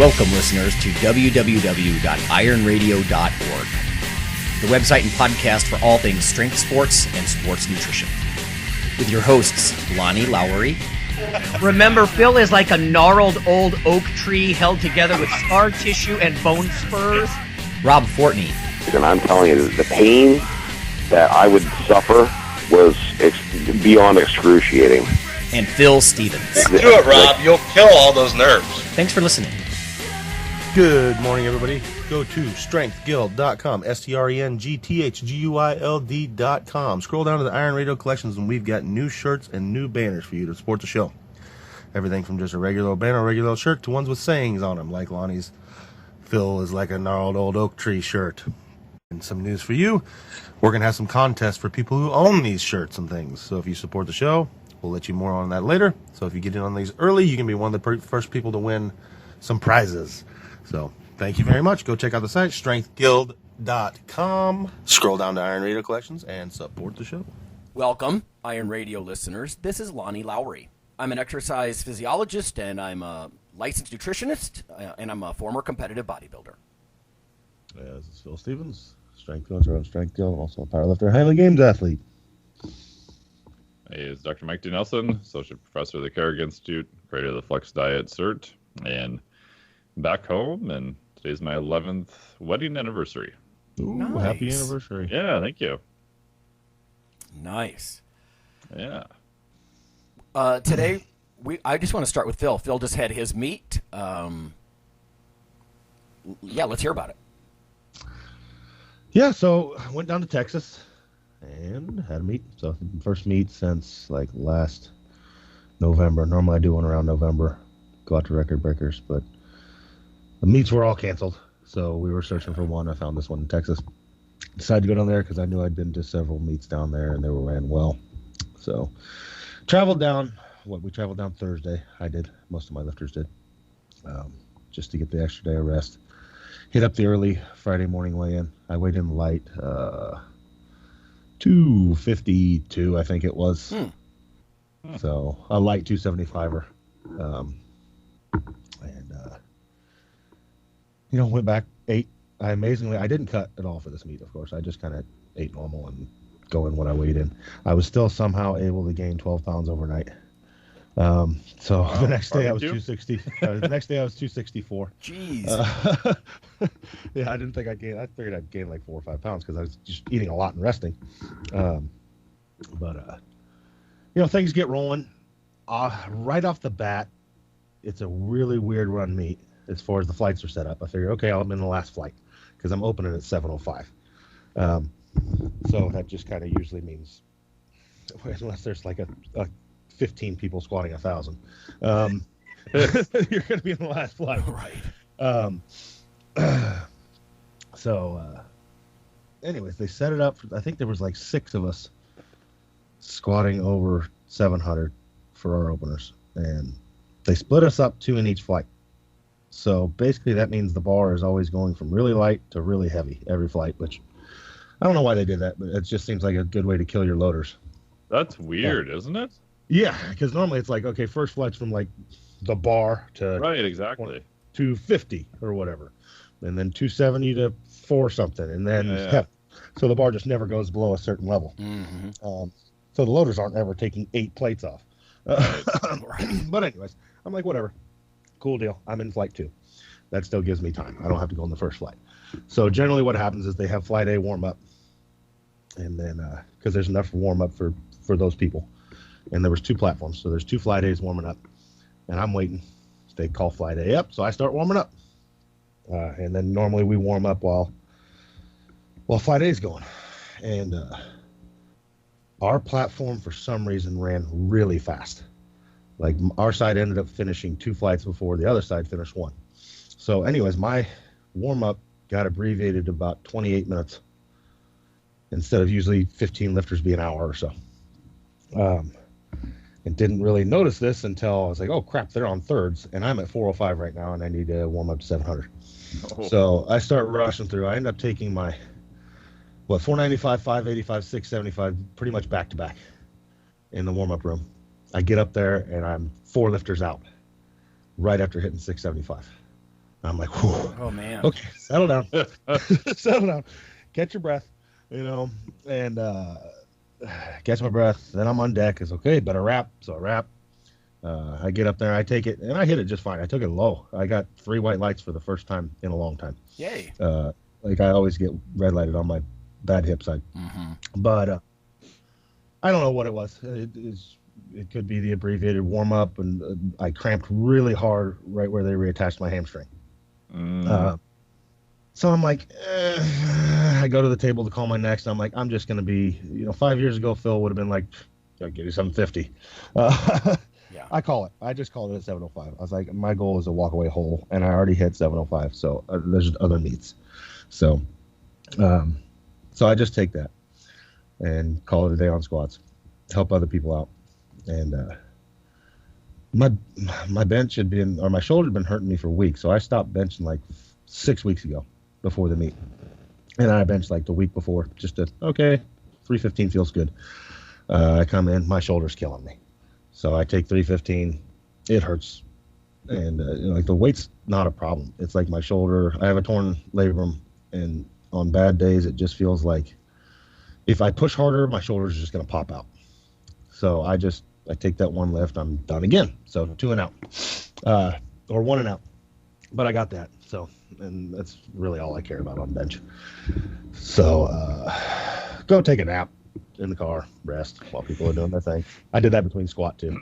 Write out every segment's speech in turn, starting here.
Welcome, listeners, to www.ironradio.org, the website and podcast for all things strength sports and sports nutrition. With your hosts, Lonnie Lowry. Remember, Phil is like a gnarled old oak tree held together with scar tissue and bone spurs. Rob Fortney. And I'm telling you, the pain that I would suffer was beyond excruciating. And Phil Stevens. Do it, Rob. You'll kill all those nerves. Thanks for listening. Good morning, everybody. Go to strengthguild.com, strengthguild.com. Scroll down to the Iron Radio collections, and we've got new shirts and new banners for you to support the show. Everything from just a regular banner, regular shirt, to ones with sayings on them, like Lonnie's Phil is like a gnarled old oak tree shirt. And some news for you, we're going to have some contests for people who own these shirts and things. So if you support the show, we'll let you more on that later. So if you get in on these early, you can be one of the first people to win some prizes. So thank you very much. Go check out the site, strengthguild.com. Scroll down to Iron Radio Collections and support the show. Welcome, Iron Radio listeners. This is Lonnie Lowry. I'm an exercise physiologist, and I'm a licensed nutritionist, and I'm a former competitive bodybuilder. This is Phil Stevens, strength coach around Strength Guild, also a powerlifter, highly games athlete. Hey, it's Dr. Mike D. Nelson, Associate Professor of the Carrick Institute, creator of the Flex Diet Cert, and back home, and today's my 11th wedding anniversary. Ooh, Nice. Happy anniversary. Yeah, thank you. Nice. Yeah. Today, I just want to start with Phil. Phil just had his meet. Let's hear about it. Yeah, so I went down to Texas and had a meet. So first meet since like last November. Normally I do one around November, go out to record breakers, but the meets were all canceled. So we were searching for one. I found this one in Texas. Decided to go down there because I knew I'd been to several meets down there and they were ran well. So traveled down. We traveled down Thursday. I did. Most of my lifters did. Just to get the extra day of rest. Hit up the early Friday morning weigh-in. I weighed in light, 252, I think it was. So a light 275er. Went back, ate. I didn't cut at all for this meet, of course. I just kind of ate normal and go in what I weighed in. I was still somehow able to gain 12 pounds overnight. The next day I was 260. The next day I was 264. Jeez. Yeah, I didn't think I'd gain. I figured I'd gain like 4 or 5 pounds because I was just eating a lot and resting. Things get rolling. Right off the bat, it's a really weird run meet as far as the flights are set up. I figured, okay, I'm in the last flight because I'm opening at 7:05. So that just kind of usually means, unless there's like a 15 people squatting 1,000, you're going to be in the last flight. Right. Anyways, they set it up. I think there was like 6 of us squatting over 700 for our openers, and they split us up 2 in each flight. So basically that means the bar is always going from really light to really heavy every flight, which I don't know why they did that, but it just seems like a good way to kill your loaders. That's weird, isn't it? Yeah, because normally it's like, okay, first flight's from like the bar to Right, exactly. 250 or whatever, and then 270 to 4 something, and then Yeah. So the bar just never goes below a certain level. Mm-hmm. So the loaders aren't ever taking 8 plates off. Right. But anyways, I'm like, whatever, cool deal. I'm in flight 2. That still gives me time. I don't have to go on the first flight. So generally what happens is they have flight A warm up, and then because there's enough warm up for those people, and there was 2 platforms, so there's 2 flight A's warming up, and I'm waiting. They call flight A up, so I start warming up, and then normally we warm up while flight A is going, and our platform for some reason ran really fast. Like our side ended up finishing 2 flights before the other side finished 1. So anyways, my warm up got abbreviated to about 28 minutes instead of usually 15 lifters be an hour or so. And didn't really notice this until I was like, oh crap, they're on thirds and I'm at 405 right now and I need to warm up to 700. Oh. So I start rushing through. I end up taking my 495, 585, 675, pretty much back to back in the warm up room. I get up there and I'm 4 lifters out right after hitting 675. I'm like, whew. Oh man. Okay, settle down. Settle down. Catch your breath, and catch my breath. Then I'm on deck. It's okay, better wrap. So I wrap. I get up there, I take it, and I hit it just fine. I took it low. I got 3 white lights for the first time in a long time. Yay. Like I always get red lighted on my bad hip side. Mm-hmm. But I don't know what it was. It could be the abbreviated warm up, and I cramped really hard right where they reattached my hamstring. So I'm like, I go to the table to call my next. I'm like, I'm just going to be, 5 years ago, Phil would have been like, I'll give you 750. Yeah. I call it. I just called it at 705. I was like, my goal is a walk away hole, and I already hit 705. So there's other meets. So I just take that and call it a day on squats, help other people out. And my bench had been, or my shoulder had been hurting me for weeks. So I stopped benching like 6 weeks ago before the meet. And I benched like the week before, just 315 feels good. I come in, my shoulder's killing me. So I take 315, it hurts. And like the weight's not a problem. It's like my shoulder, I have a torn labrum, and on bad days, it just feels like if I push harder, my shoulder's just going to pop out. So I take that one lift, I'm done again. So 2 and out, or 1 and out. But I got that. So, and that's really all I care about on bench. So go take a nap in the car, rest while people are doing their thing. I did that between squat too.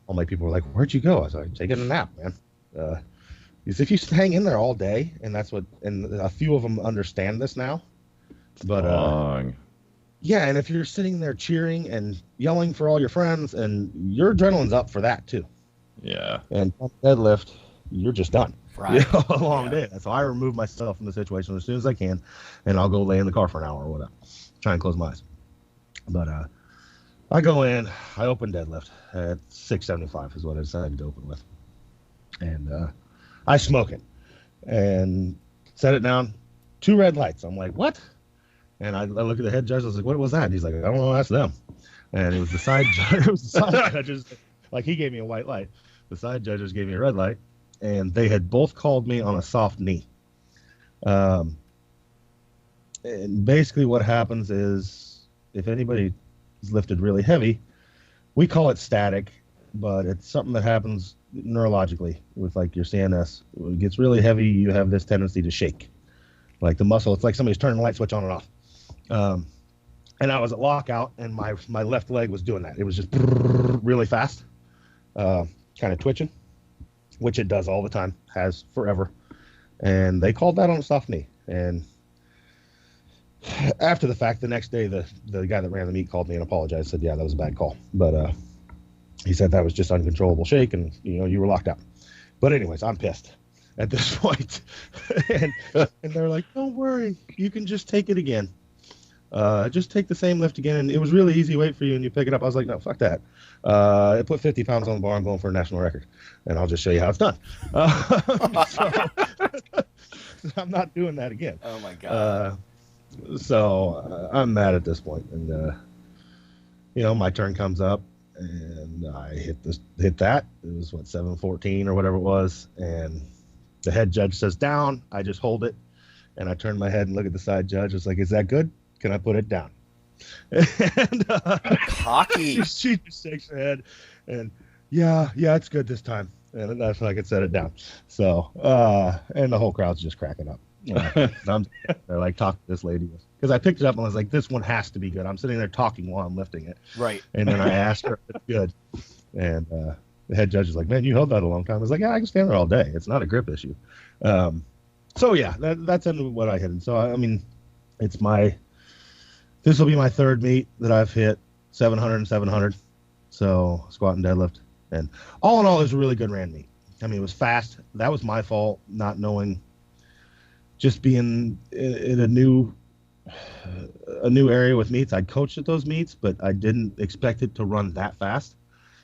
All my people were like, "Where'd you go?" I was like, "Taking a nap, man." Because if you hang in there all day, and a few of them understand this now. But yeah, and if you're sitting there cheering and yelling for all your friends, and your adrenaline's up for that too. Yeah. And deadlift, you're just done. Right. A long day. So I remove myself from the situation as soon as I can, and I'll go lay in the car for an hour or whatever. Try and close my eyes. But I go in, I open deadlift at 675 is what I decided to open with. And I smoke it and set it down. 2 red lights. I'm like, what? And I look at the head judge. I was like, what was that? And he's like, I don't know. Ask them. And it was the side judge. It was the side judges. Like, he gave me a white light. The side judges gave me a red light. And they had both called me on a soft knee. And basically what happens is if anybody is lifted really heavy, we call it static, but it's something that happens neurologically with like your CNS. When it gets really heavy, you have this tendency to shake. Like the muscle, it's like somebody's turning the light switch on and off. And I was at lockout, and my left leg was doing that. It was just really fast, kind of twitching, which it does all the time, has forever. And they called that on a soft knee. And after the fact, the next day, the guy that ran the meet called me and apologized, said, yeah, that was a bad call. But he said that was just uncontrollable shake, and, you were locked out. But anyways, I'm pissed at this point. and they're like, don't worry, you can just take it again. Just take the same lift again, and it was really easy weight for you, and you pick it up. I was like, no, fuck that. I put 50 pounds on the bar. I'm going for a national record, and I'll just show you how it's done. So I'm not doing that again. Oh my god. So I'm mad at this point, and my turn comes up, and I hit that. It was 714 or whatever it was, and the head judge says down. I just hold it, and I turn my head and look at the side judge. It's like, is that good? Can I put it down? And Cocky. She just shakes her head, and yeah, it's good this time. And that's when I could set it down. So, and the whole crowd's just cracking up. They're like, talk to this lady. Because I picked it up and I was like, this one has to be good. I'm sitting there talking while I'm lifting it. Right. And then I asked her if it's good. And the head judge is like, man, you held that a long time. I was like, yeah, I can stand there all day. It's not a grip issue. So, yeah, that's what I hit. And so, I mean, this will be my 3rd meet that I've hit 700 and 700. So, squat and deadlift. And all in all, it was a really good ran meet. I mean, it was fast. That was my fault, not knowing, just being in a new area with meets. I'd coached at those meets, but I didn't expect it to run that fast.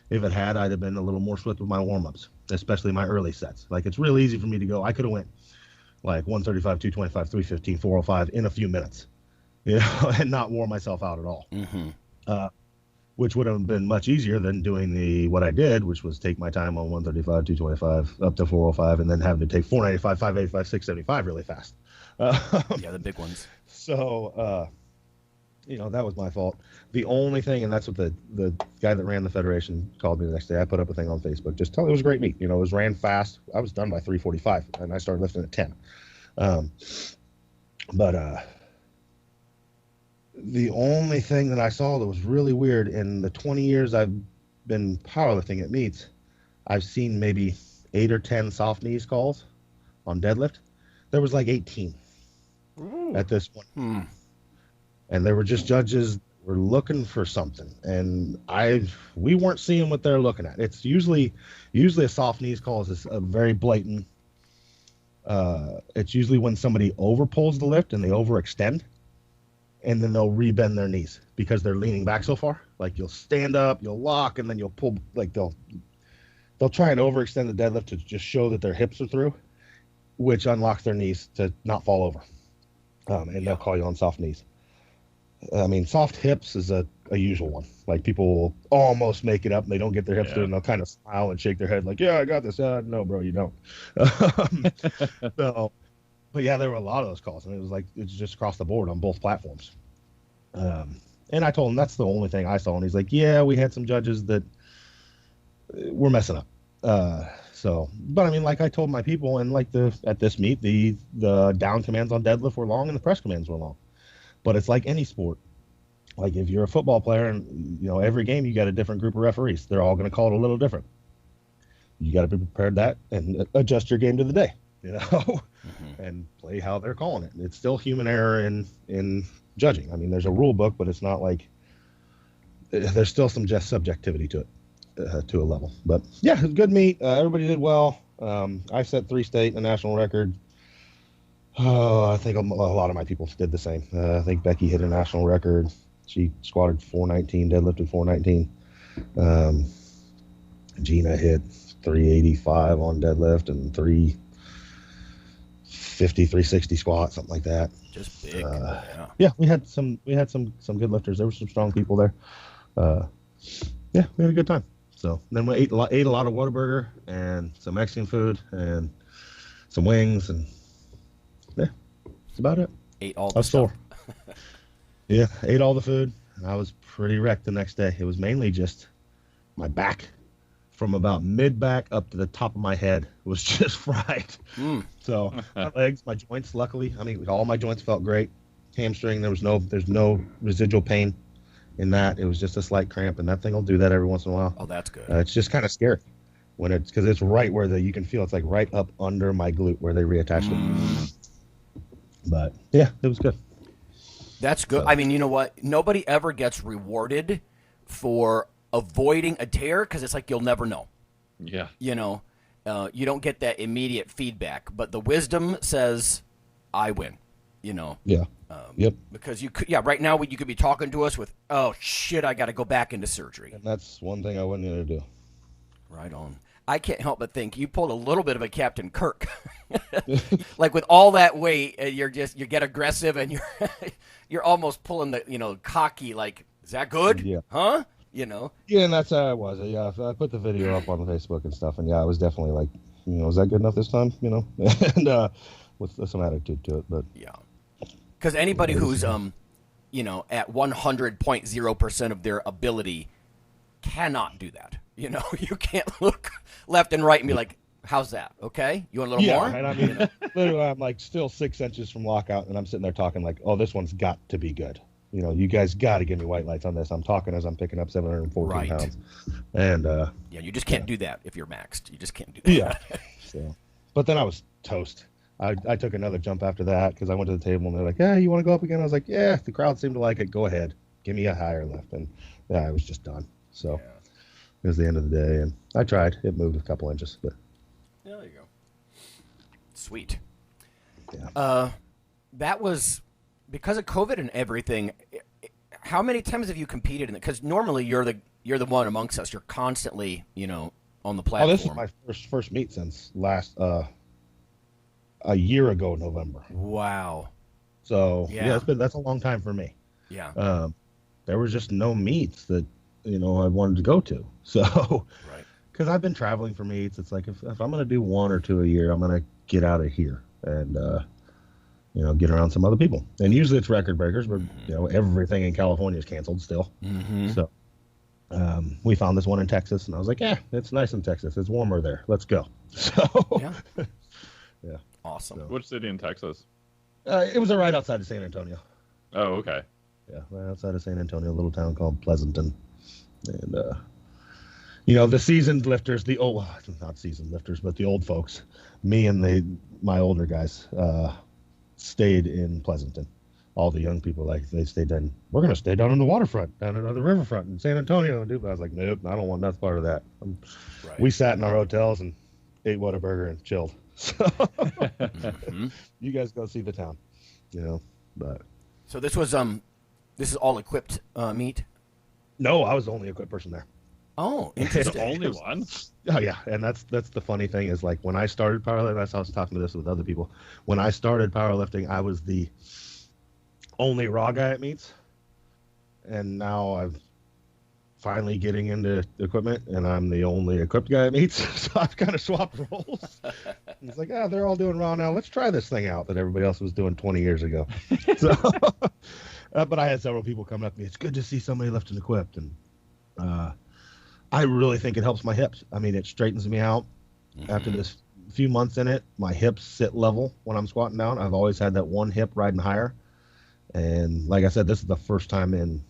If it had, I'd have been a little more swift with my warm-ups, especially my early sets. Like, it's really easy for me to go. I could have went like 135, 225, 315, 405 in a few minutes, and not wore myself out at all. Mm-hmm. which would have been much easier than doing what I did, which was take my time on 135, 225, up to 405, and then have to take 495, 585, 675 really fast. Yeah, the big ones. So, that was my fault. The only thing, and that's what the guy that ran the federation called me the next day. I put up a thing on Facebook, just telling it was great meet. It was ran fast. I was done by 3:45, and I started lifting at 10. But the only thing that I saw that was really weird in the 20 years I've been powerlifting at meets, I've seen maybe 8 or 10 soft knees calls on deadlift. There was like 18 at this one. And there were just judges were looking for something, and we weren't seeing what they're looking at. It's usually a soft knees call is a very blatant. It's usually when somebody over pulls the lift and they overextend, and then they'll rebend their knees because they're leaning back so far. Like you'll stand up, you'll lock, and then you'll pull. Like they'll try and overextend the deadlift to just show that their hips are through, which unlocks their knees to not fall over, and they'll call you on soft knees. I mean, soft hips is a usual one. Like people will almost make it up and they don't get their hips through, and they'll kind of smile and shake their head like, yeah, I got this. No, bro, you don't. But yeah, there were a lot of those calls, and it's just across the board on both platforms. And I told him that's the only thing I saw, and he's like, yeah, we had some judges that were messing up. But I mean, like I told my people, and at this meet, the down commands on deadlift were long and the press commands were long. But it's like any sport. Like if you're a football player and, every game you got a different group of referees. They're all going to call it a little different. You got to be prepared that and adjust your game to the day, and play how they're calling it. It's still human error in judging. I mean, there's a rule book, but it's not like there's still some just subjectivity to it to a level. But yeah, it was a good meet. Everybody did well. I set 3 state and a national record. Oh, I think a lot of my people did the same. I think Becky hit a national record. She squatted 419, deadlifted 419. Gina hit 385 on deadlift and 350, 360 squat, something like that. Just big. Yeah, we had some good lifters. There were some strong people there. Yeah, we had a good time. So then we ate a lot of Whataburger and some Mexican food and some wings, and yeah, that's about it. Ate all the stuff. Yeah, ate all the food, and I was pretty wrecked the next day. It was mainly just my back, from about mid-back up to the top of my head was just fried. So my legs, my joints, luckily, I mean, all my joints felt great. Hamstring, there's no residual pain in that. It was just a slight cramp, and that thing will do that every once in a while. Oh, that's good. It's just kind of scary because it's right where you can feel it's like right up under my glute where they reattached it. But yeah, it was good. That's good. I mean, you know what? Nobody ever gets rewarded for avoiding a tear because it's like you'll never know. Yeah. You don't get that immediate feedback, but the wisdom says, I win. Yeah. Yep. Because right now you could be talking to us with, oh shit, I got to go back into surgery. And that's one thing I wouldn't going to do. Right on. I can't help but think you pulled a little bit of a Captain Kirk. Like with all that weight, you get aggressive and you're almost pulling the cocky, like, is that good? Yeah. Huh? Yeah, and that's how I was. Yeah, I put the video up on Facebook and stuff, and yeah, I was definitely like, is that good enough this time? And with some attitude to it, but yeah. Because anybody who's at 100.0% of their ability cannot do that. You can't look left and right and be like, how's that? Okay? You want a little more? And I mean, literally, I'm like still 6 inches from lockout, and I'm sitting there talking like, oh, this one's got to be good. You guys got to give me white lights on this. I'm talking as I'm picking up 714 pounds. And you just can't do that if you're maxed. You just can't do that. Yeah. But then I was toast. I took another jump after that because I went to the table and they're like, yeah, you want to go up again? I was like, yeah, the crowd seemed to like it. Go ahead. Give me a higher lift. And yeah, I was just done. So it was the end of the day. And I tried. It moved a couple inches. But there you go. Sweet. Yeah. That was because of COVID and everything. How many times have you competed in it? Because normally you're the one amongst us. You're constantly, on the platform. Oh, this is my first meet since last a year ago, November. Wow. So yeah, that's a long time for me. Yeah. There was just no meets that I wanted to go to. So, Right. because I've been traveling for meets, it's like if I'm going to do 1 or 2 a year, I'm going to get out of here and get around some other people. And usually it's record breakers, but everything in California is canceled still. Mm-hmm. So we found this one in Texas, and I was like, yeah, it's nice in Texas. It's warmer there. Let's go. So yeah. Awesome. So, Which city in Texas? it was right outside of San Antonio. Oh, okay. Yeah, right outside of San Antonio, a little town called Pleasanton. And the seasoned lifters, not seasoned lifters, but the old folks, me and my older guys, stayed in Pleasanton. All the young people, they stayed down. We're going to stay down on the waterfront, down on the riverfront in San Antonio. And I was like, nope, I don't want that part of that. Right. We sat in our hotels and ate Whataburger and chilled. So Mm-hmm. you guys go see the town, but. So this is all equipped meet? No, I was the only equipped person there. Oh, The interesting. only one? Oh yeah, and that's the funny thing is like when I started powerlifting, I was talking to this with other people. When I started powerlifting, I was the only raw guy at meets, and now I'm finally getting into equipment, and I'm the only equipped guy at meets. So I've kind of swapped roles. It's like, they're all doing raw now. Let's try this thing out that everybody else was doing 20 years ago. So, but I had several people come up to me. It's good to see somebody lifting equipped, and I really think it helps my hips. I mean, it straightens me out. Mm-hmm. After this few months in it, my hips sit level when I'm squatting down. I've always had that one hip riding higher. And like I said, this is the first time in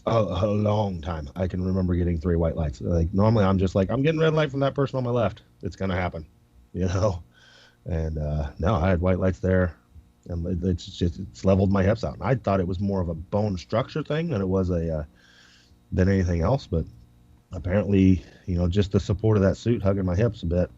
a long time I can remember getting 3 white lights. Like normally I'm just like, I'm getting red light from that person on my left. It's going to happen, And no, I had white lights there. And it's leveled my hips out. And I thought it was more of a bone structure thing than it was than anything else. But apparently, just the support of that suit hugging my hips a bit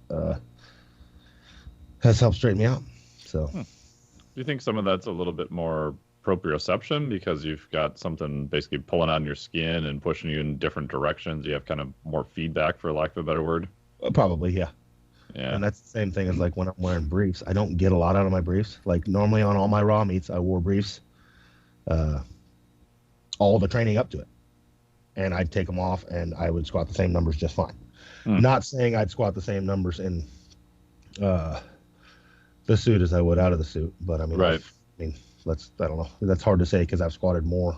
has helped straighten me out. So, Do you think some of that's a little bit more proprioception because you've got something basically pulling on your skin and pushing you in different directions? You have kind of more feedback, for lack of a better word. Probably, yeah. Yeah. And that's the same thing as like when I'm wearing briefs. I don't get a lot out of my briefs. Like normally on all my raw meets, I wore briefs all the training up to it. And I'd take them off and I would squat the same numbers just fine. Not saying I'd squat the same numbers in the suit as I would out of the suit. But I mean, right. I don't know. That's hard to say because I've squatted more.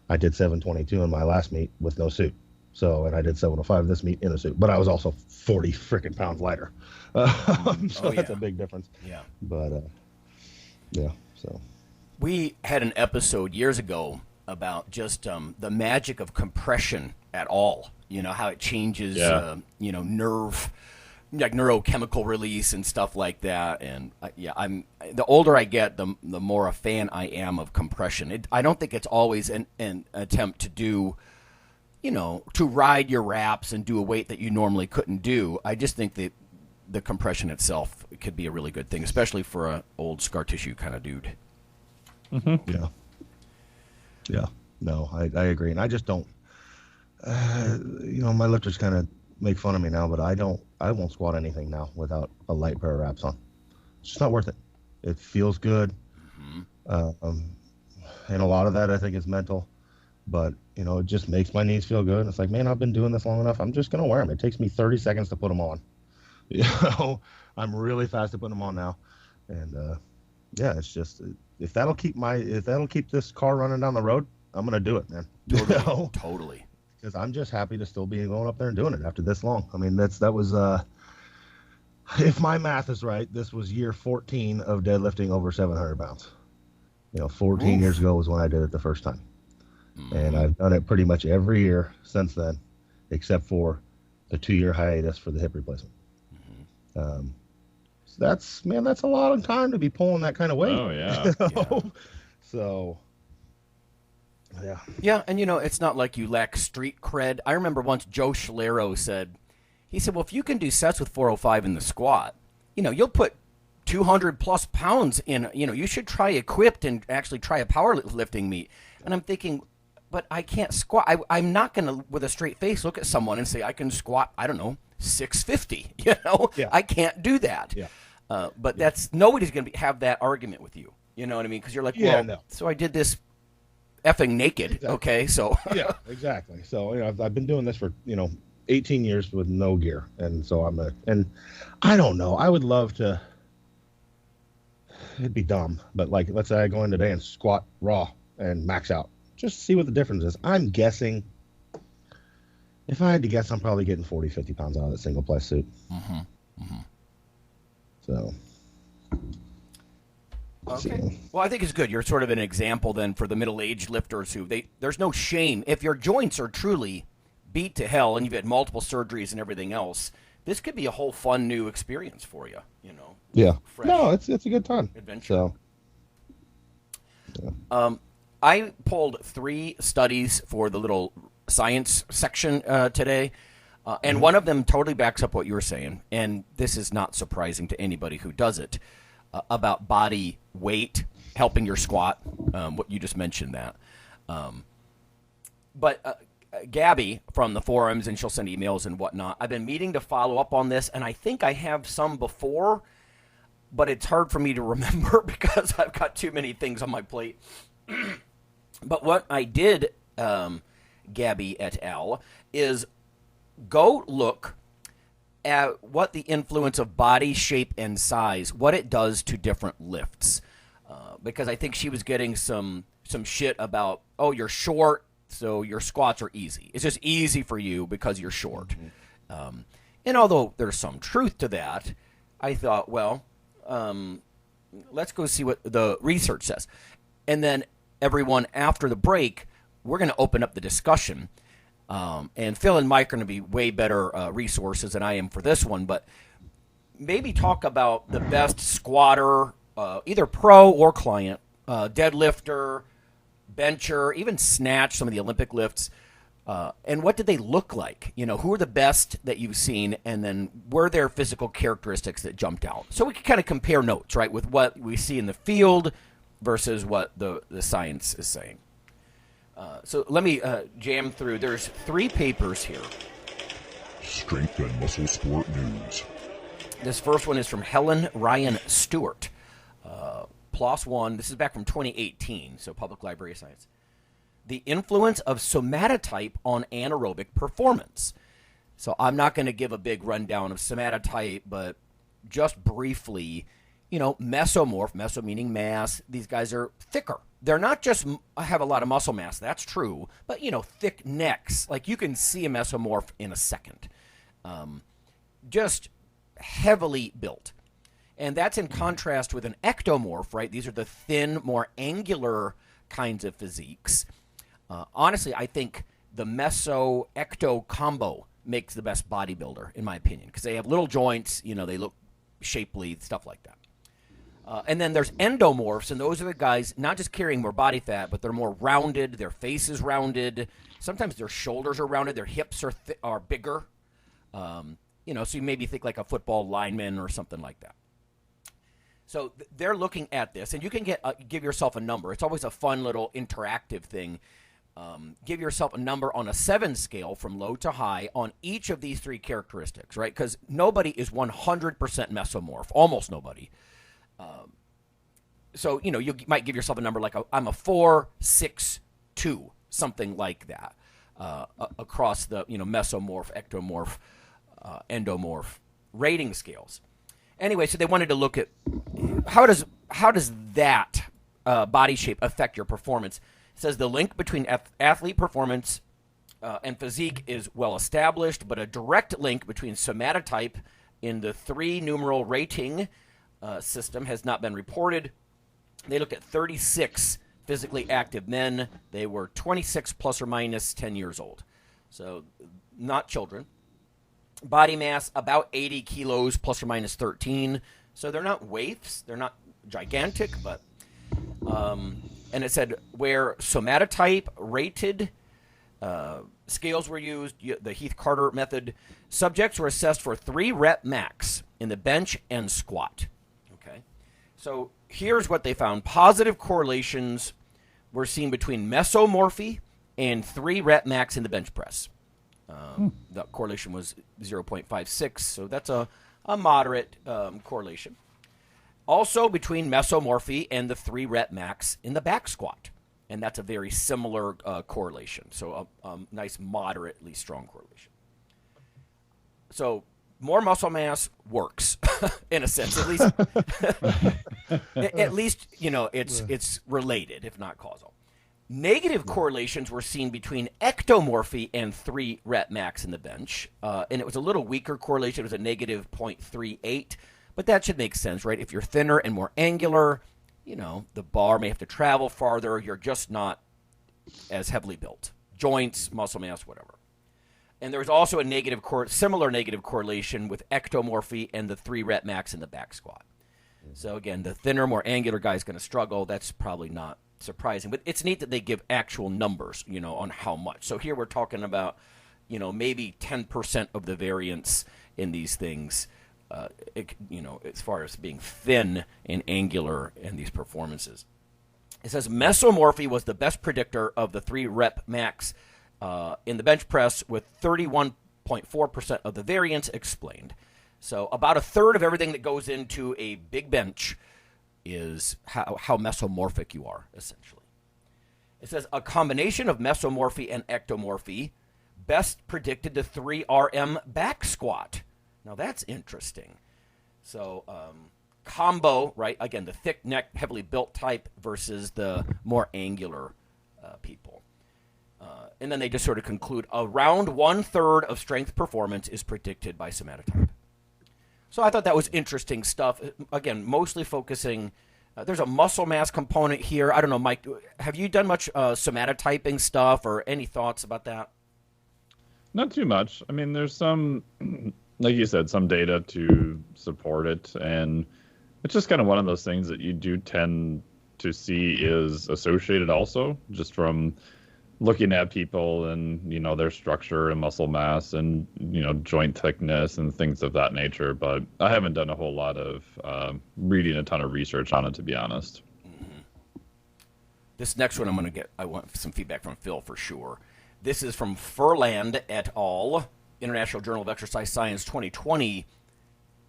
I did 722 in my last meet with no suit. So, and I did 705 this meet in a suit, but I was also 40 freaking pounds lighter. So that's a big difference. Yeah. But, yeah, so. We had an episode years ago about just the magic of compression at all. How it changes, nerve, like neurochemical release and stuff like that. And I'm the older I get, the more a fan I am of compression. I don't think it's always an attempt to do, to ride your reps and do a weight that you normally couldn't do. I just think that the compression itself could be a really good thing, especially for an old scar tissue kind of dude. Mm-hmm. Yeah. Yeah. No, I agree. And I just don't, my lifters kind of make fun of me now, but I won't squat anything now without a light pair of wraps on. It's just not worth it. It feels good. Mm-hmm. And a lot of that I think is mental, but it just makes my knees feel good. It's like, man, I've been doing this long enough. I'm just going to wear them. It takes me 30 seconds to put them on. I'm really fast at putting them on now. And, yeah, it's just, if that'll keep this car running down the road, I'm going to do it, man. Totally. Because I'm just happy to still be going up there and doing it after this long. I mean, that was, if my math is right, this was year 14 of deadlifting over 700 pounds. 14 years ago was when I did it the first time. Mm-hmm. And I've done it pretty much every year since then, except for the 2-year hiatus for the hip replacement. Mm-hmm. So that's a lot of time to be pulling that kind of weight. Oh, yeah. Yeah. So, yeah. Yeah, and it's not like you lack street cred. I remember once Joe Schlero said, well, if you can do sets with 405 in the squat, you'll put 200 plus pounds in, you should try equipped and actually try a powerlifting meet. And I'm thinking, but I can't squat. I'm not going to, with a straight face, look at someone and say I can squat, I don't know, 650. Yeah. I can't do that. Yeah. But nobody's going to have that argument with you. You know what I mean? Because you're like, yeah, well, no. so I did this effing naked. Exactly. Okay, so Yeah, exactly. So I've been doing this for 18 years with no gear, and so and I don't know. I would love to. It'd be dumb, but like, let's say I go in today and squat raw and max out, just see what the difference is. I'm guessing. If I had to guess, I'm probably getting 40, 50 pounds out of that single ply suit. Mm-hmm. Mm-hmm. So. Okay. So. Well, I think it's good. You're sort of an example then for the middle-aged lifters who there's no shame. If your joints are truly beat to hell and you've had multiple surgeries and everything else, this could be a whole fun new experience for you, Yeah. Fresh No, it's a good time. adventure. So. Yeah. I pulled 3 studies for the little science section today, and one of them totally backs up what you were saying, and this is not surprising to anybody who does it, about body weight helping your squat, what you just mentioned that. But Gabby from the forums, and she'll send emails and whatnot, I've been meaning to follow up on this, and I think I have some before, but it's hard for me to remember because I've got too many things on my plate. But what I did, Gabby et al., is go look at what the influence of body shape and size, what it does to different lifts. Because I think she was getting some shit about, oh, you're short, so your squats are easy. It's just easy for you because you're short. Mm-hmm. And although there's some truth to that, I thought, well, let's go see what the research says. And then everyone, after the break, we're going to open up the discussion. And Phil and Mike are going to be way better resources than I am for this one, but maybe talk about the best squatter, either pro or client, deadlifter, bencher, even snatch, some of the Olympic lifts, and what did they look like? Who are the best that you've seen, and then were there physical characteristics that jumped out? So we can kind of compare notes, right, with what we see in the field versus what the science is saying. So let me jam through. There's 3 papers here. Strength and Muscle Sport News. This first one is from Helen Ryan Stewart. PLOS One. This is back from 2018, so Public Library of Science. The influence of somatotype on anaerobic performance. So I'm not going to give a big rundown of somatotype, but just briefly, mesomorph, meso meaning mass, these guys are thicker. They're not just have a lot of muscle mass, that's true, but, thick necks. Like, you can see a mesomorph in a second. Just heavily built. And that's in contrast with an ectomorph, right? These are the thin, more angular kinds of physiques. Honestly, I think the meso-ecto combo makes the best bodybuilder, in my opinion, because they have little joints, they look shapely, stuff like that. And then there's endomorphs, and those are the guys not just carrying more body fat, but they're more rounded, their face is rounded, sometimes their shoulders are rounded, their hips are bigger. So you maybe think like a football lineman or something like that. So they're looking at this, and you can give yourself a number. It's always a fun little interactive thing. Give yourself a number on a 7 scale from low to high on each of these 3 characteristics, right? Because nobody is 100% mesomorph, almost nobody. So, you might give yourself a number like I'm a 4, 6, 2, something like that, across the, mesomorph, ectomorph, endomorph rating scales. Anyway, so they wanted to look at how does that body shape affect your performance. It says the link between athlete performance and physique is well established, but a direct link between somatotype in the 3-numeral rating system has not been reported. They looked at 36 physically active men. They were 26 plus or minus 10 years old, so not children. Body mass, about 80 kilos plus or minus 13. So they're not waifs. They're not gigantic, but... and it said where somatotype rated scales were used, the Heath Carter method, subjects were assessed for 3 rep max in the bench and squat. Okay, so here's what they found. Positive correlations were seen between mesomorphy and 3 rep max in the bench press. The correlation was 0.56, so that's a moderate correlation. Also between mesomorphy and the 3 rep max in the back squat. and that's a very similar correlation. So a nice moderately strong correlation. So more muscle mass works in a sense, at least. At least, you know, it's related, if not causal. Negative correlations were seen between ectomorphy and 3 rep max in the bench, and it was a little weaker correlation. It was a negative 0.38, but that should make sense, right? If you're thinner and more angular, you know, the bar may have to travel farther. You're just not as heavily built. Joints, muscle mass, whatever. And there was also a similar negative correlation with ectomorphy and the 3 rep max in the back squat. So again, the thinner, more angular guy is going to struggle. That's probably not surprising, but it's neat that they give actual numbers, you know, on how much. So here we're talking about, you know, maybe 10% of the variance in these things, you know, as far as being thin and angular in these performances. It says mesomorphy was the best predictor of the 3 rep max in the bench press, with 31.4% of the variance explained. So about a third of everything that goes into a big bench is how mesomorphic you are, essentially. It says a combination of mesomorphy and ectomorphy best predicted the 3RM back squat. Now that's interesting. So combo, right? Again, the thick neck, heavily built type versus the more angular people. And then they just sort of conclude around 1/3 of strength performance is predicted by somatotype. So I thought that was interesting stuff. Again, mostly focusing. There's a muscle mass component here. I don't know, Mike, have you done much somatotyping stuff or any thoughts about that? Not too much. I mean, there's some, like you said, some data to support it. And it's just kind of one of those things that you do tend to see is associated also just from looking at people and, you know, their structure and muscle mass and, you know, joint thickness and things of that nature. But I haven't done a whole lot of reading a ton of research on it, to be honest. Mm-hmm. This next one I want some feedback from Phil for sure. This is from Furland et al., International Journal of Exercise Science 2020.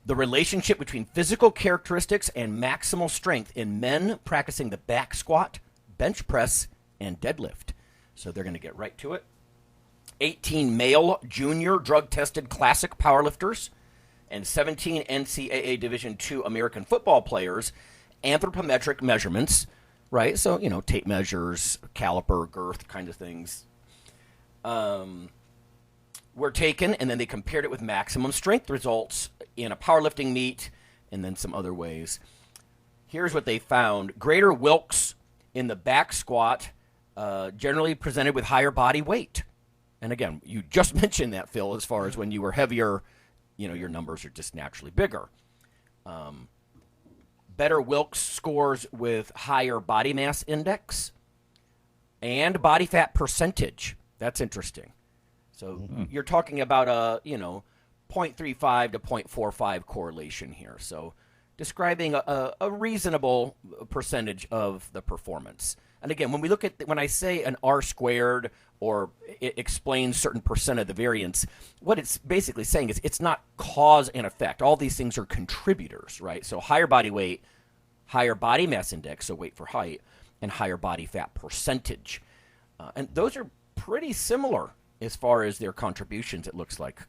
The relationship between physical characteristics and maximal strength in men practicing the back squat, bench press, and deadlift. So they're going to get right to it. 18 male junior drug-tested classic powerlifters and 17 NCAA Division II American football players, anthropometric measurements, right? So, you know, tape measures, caliper, girth kind of things, were taken, and then they compared it with maximum strength results in a powerlifting meet and then some other ways. Here's what they found. Greater Wilks in the back squat generally presented with higher body weight. And again, you just mentioned that, Phil, as far as when you were heavier, you know, your numbers are just naturally bigger. Better Wilks scores with higher body mass index and body fat percentage. That's interesting. So you're talking about a, you know, 0.35 to 0.45 correlation here. So describing a reasonable percentage of the performance. And again, when we look at, when I say an R squared or it explains certain percent of the variance, what it's basically saying is it's not cause and effect. All these things are contributors, right? So higher body weight, higher body mass index, so weight for height, and higher body fat percentage. And those are pretty similar as far as their contributions, it looks like,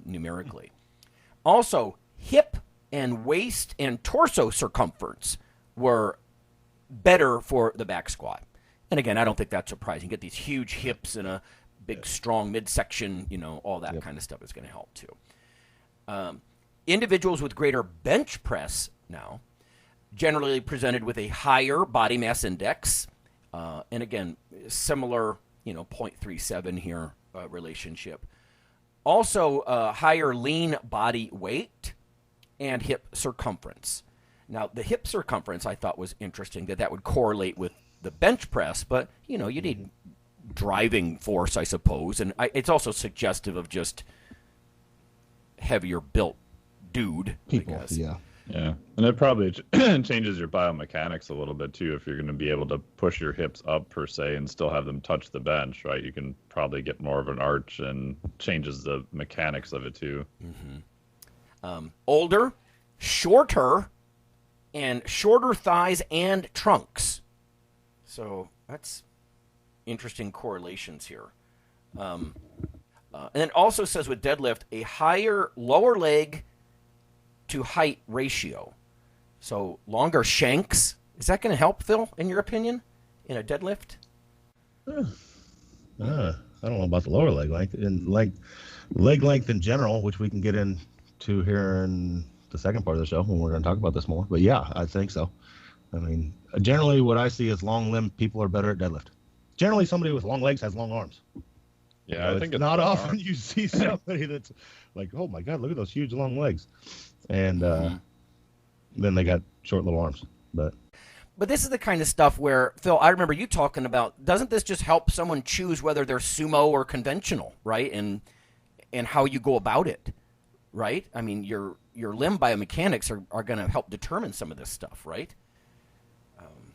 numerically. Also, hip and waist and torso circumference were better for the back squat. And again, I don't think that's surprising. Get these huge hips and a big, strong midsection, you know, all that kind of stuff is going to help too. Individuals with greater bench press now generally presented with a higher body mass index. And again, similar, you know, 0.37 here relationship. Also, higher lean body weight and hip circumference. Now, the hip circumference I thought was interesting, that would correlate with the bench press, but, you know, you need driving force, I suppose, and it's also suggestive of just heavier built dude, people, I guess. Yeah, and it probably changes your biomechanics a little bit, too, if you're going to be able to push your hips up, per se, and still have them touch the bench, right? You can probably get more of an arch and changes the mechanics of it, too. Mm-hmm. Older, shorter, and shorter thighs and trunks. So that's interesting correlations here. And it also says with deadlift, a higher lower leg to height ratio. So longer shanks. Is that going to help, Phil, in your opinion, in a deadlift? I don't know about the lower leg length. And leg length in general, which we can get into here in the second part of the show when we're going to talk about this more. But yeah, I think so. I mean, generally what I see is long limb people are better at deadlift. Generally, somebody with long legs has long arms. Yeah, I think it's not often you see somebody that's like, oh my God, look at those huge long legs. And then they got short little arms. But this is the kind of stuff where, Phil, I remember you talking about, doesn't this just help someone choose whether they're sumo or conventional, right? And how you go about it, right? I mean, your limb biomechanics are going to help determine some of this stuff, right?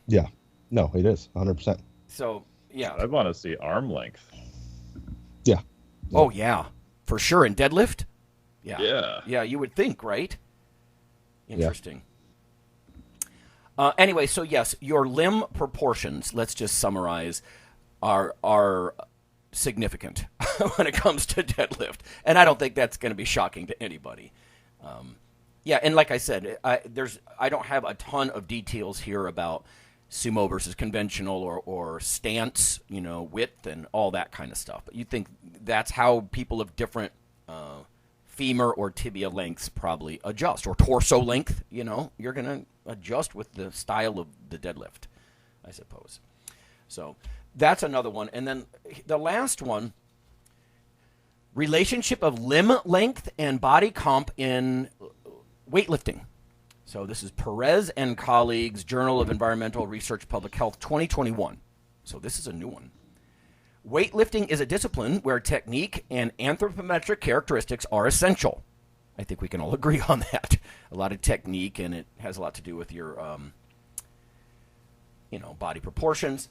Yeah. No, it is 100%. So, yeah. I'd want to see arm length. Yeah. Oh, yeah. For sure. In deadlift? Yeah. Yeah. Yeah, you would think, right? Interesting. Yeah. Anyway, so yes, your limb proportions, let's just summarize, are significant when it comes to deadlift. And I don't think that's going to be shocking to anybody. Yeah, and like I said, I don't have a ton of details here about sumo versus conventional or stance, width and all that kind of stuff. But you think that's how people of different femur or tibia lengths probably adjust, or torso length, you're going to adjust with the style of the deadlift, I suppose. So that's another one. And then the last one, relationship of limb length and body comp in weightlifting. So this is Perez and colleagues, Journal of Environmental Research Public Health, 2021. So this is a new one. Weightlifting is a discipline where technique and anthropometric characteristics are essential. I think we can all agree on that. A lot of technique, and it has a lot to do with your, body proportions.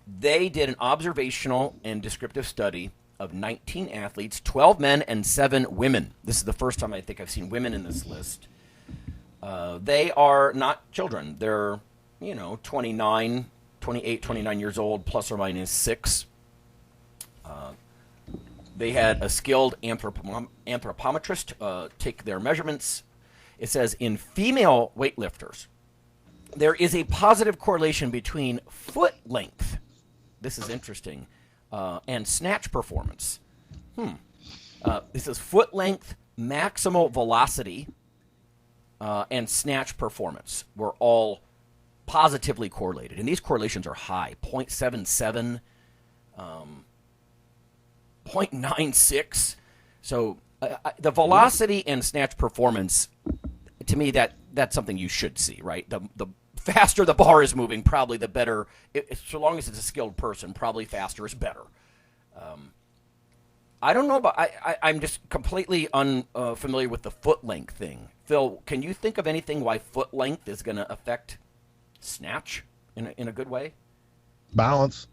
They did an observational and descriptive study of 19 athletes, 12 men and 7 women. This is the first time I think I've seen women in this list. They are not children. They're, 28, 29 years old, plus or minus 6. They had a skilled anthropometrist take their measurements. It says in female weightlifters, there is a positive correlation between foot length, this is interesting, and snatch performance. This is foot length, maximal velocity, and snatch performance were all positively correlated. And these correlations are high, 0.77, 0.96. So the velocity and snatch performance, to me, that's something you should see, right? The faster the bar is moving, probably the better. So long as it's a skilled person, probably faster is better. I don't know about. I'm just completely unfamiliar with the foot length thing. Phil, can you think of anything why foot length is going to affect snatch in a good way? Balance.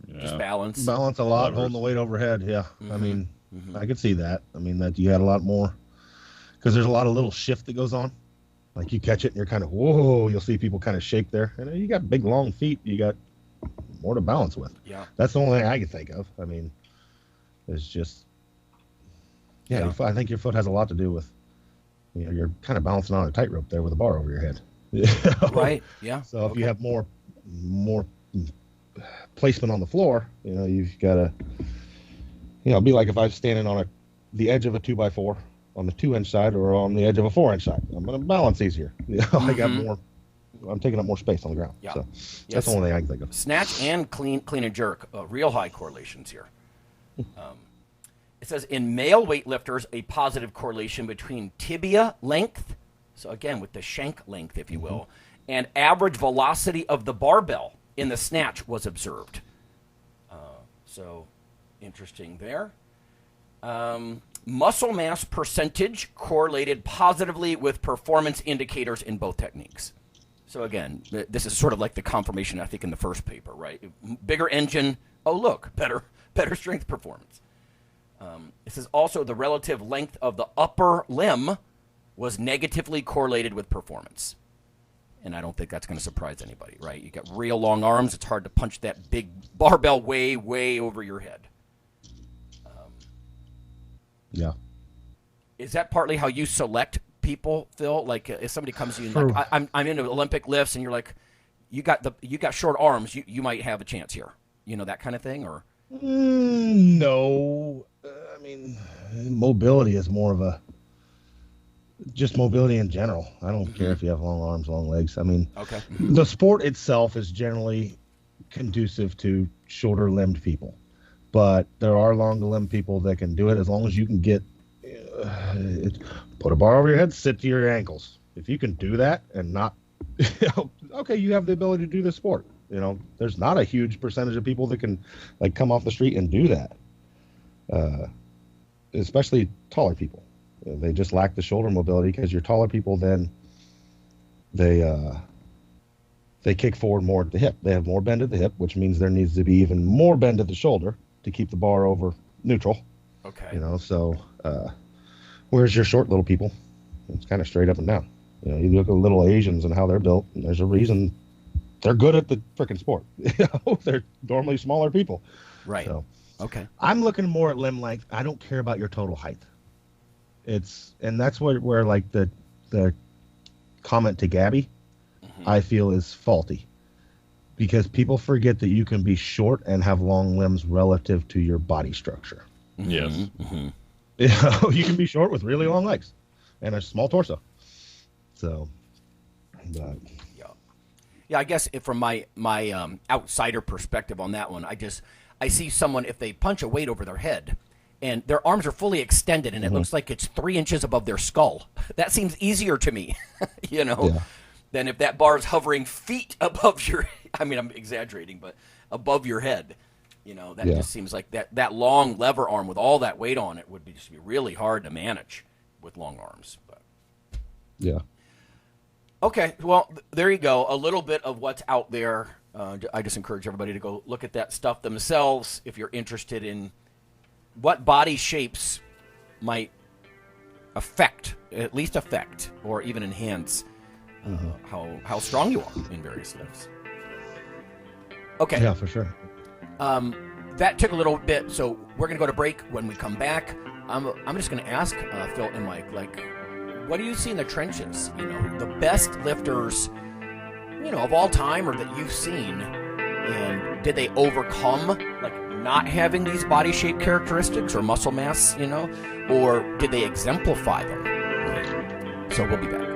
Yeah. Just balance. Balance a lot, holding the weight overhead. Yeah, I mean, I could see that. I mean, that you had a lot more, because there's a lot of little shift that goes on. Like you catch it and you're kind of, whoa, you'll see people kind of shake there. And you got big, long feet. You got more to balance with. Yeah. That's the only thing I can think of. I mean, it's just, yeah. I think your foot has a lot to do with, you're kind of balancing on a tightrope there with a bar over your head. Right. Yeah. So if you have more placement on the floor, you've got to, it'd be like if I was standing on the edge of a 2x4 on the 2-inch side or on the edge of a 4-inch side. I'm going to balance easier. I got more. I'm taking up more space on the ground. Yeah. So that's the only thing I can think of. Snatch and clean and jerk, real high correlations here. It says in male weightlifters, a positive correlation between tibia length, so again with the shank length, if you will, and average velocity of the barbell in the snatch was observed. So interesting there. Muscle mass percentage correlated positively with performance indicators in both techniques. So again, this is sort of like the confirmation, I think, in the first paper, right? Bigger engine, oh look, better strength performance. It says also the relative length of the upper limb was negatively correlated with performance. And I don't think that's going to surprise anybody, right? You got real long arms. It's hard to punch that big barbell way, way over your head. Yeah. Is that partly how you select people, Phil? Like, if somebody comes to you and like, I'm into Olympic lifts, and you're like, you got short arms, you might have a chance here, that kind of thing, or? No, I mean, mobility is more of just mobility in general. I don't care if you have long arms, long legs. I mean, okay. The sport itself is generally conducive to shorter limbed people, but there are longer limbed people that can do it as long as you can get put a bar over your head, sit to your ankles. If you can do that and not, okay, you have the ability to do the sport. There's not a huge percentage of people that can like come off the street and do that. Especially taller people. They just lack the shoulder mobility because you're taller people, then they kick forward more at the hip. They have more bend at the hip, which means there needs to be even more bend at the shoulder to keep the bar over neutral. Okay. Whereas your short little people, it's kind of straight up and down. You look at little Asians and how they're built, and there's a reason they're good at the freaking sport. They're normally smaller people. Right. So, okay. I'm looking more at limb length. I don't care about your total height. And that's where like the comment to Gabby, I feel is faulty, because people forget that you can be short and have long limbs relative to your body structure. Yes. Mm-hmm. You can be short with really long legs and a small torso. So, yeah. I guess from my outsider perspective on that one, I see someone, if they punch a weight over their head and their arms are fully extended and it looks like it's 3 inches above their skull, that seems easier to me, than if that bar is hovering feet above your. I mean, I'm exaggerating, but above your head. That just seems like that long lever arm with all that weight on it would be really hard to manage with long arms. But. Yeah. Okay, well, there you go. A little bit of what's out there. I just encourage everybody to go look at that stuff themselves if you're interested in what body shapes might at least affect, or even enhance how strong you are in various lifts. Okay. Yeah, for sure. That took a little bit, so we're going to go to break. When we come back, I'm just going to ask Phil and Mike, like, what do you see in the trenches? The best lifters, of all time, or that you've seen, and did they overcome, like, not having these body shape characteristics or muscle mass, or did they exemplify them? Right. So we'll be back.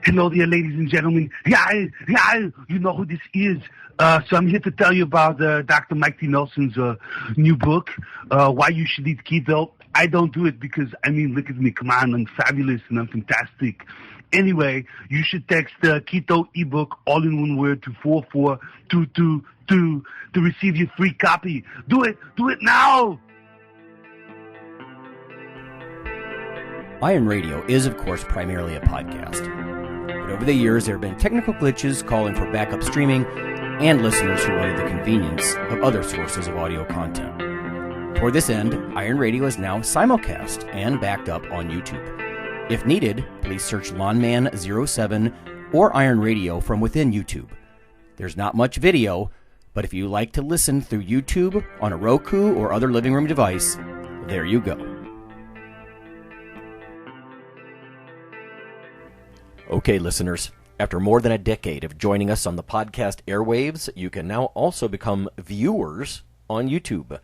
Hello there, ladies and gentlemen. Yeah, you know who this is. So I'm here to tell you about Dr. Mike T. Nelson's new book, Why You Should Eat Keto. I don't do it because, look at me. Come on, I'm fabulous and I'm fantastic. Anyway, you should text the Keto ebook, all in one word, to 44222 to receive your free copy. Do it now! Iron Radio is, of course, primarily a podcast. But over the years, there have been technical glitches calling for backup streaming and listeners who wanted the convenience of other sources of audio content. For this end, Iron Radio is now simulcast and backed up on YouTube. If needed, please search Lawnman07 or Iron Radio from within YouTube. There's not much video, but if you like to listen through YouTube on a Roku or other living room device, there you go. Okay, listeners, after more than a decade of joining us on the podcast airwaves, you can now also become viewers on YouTube.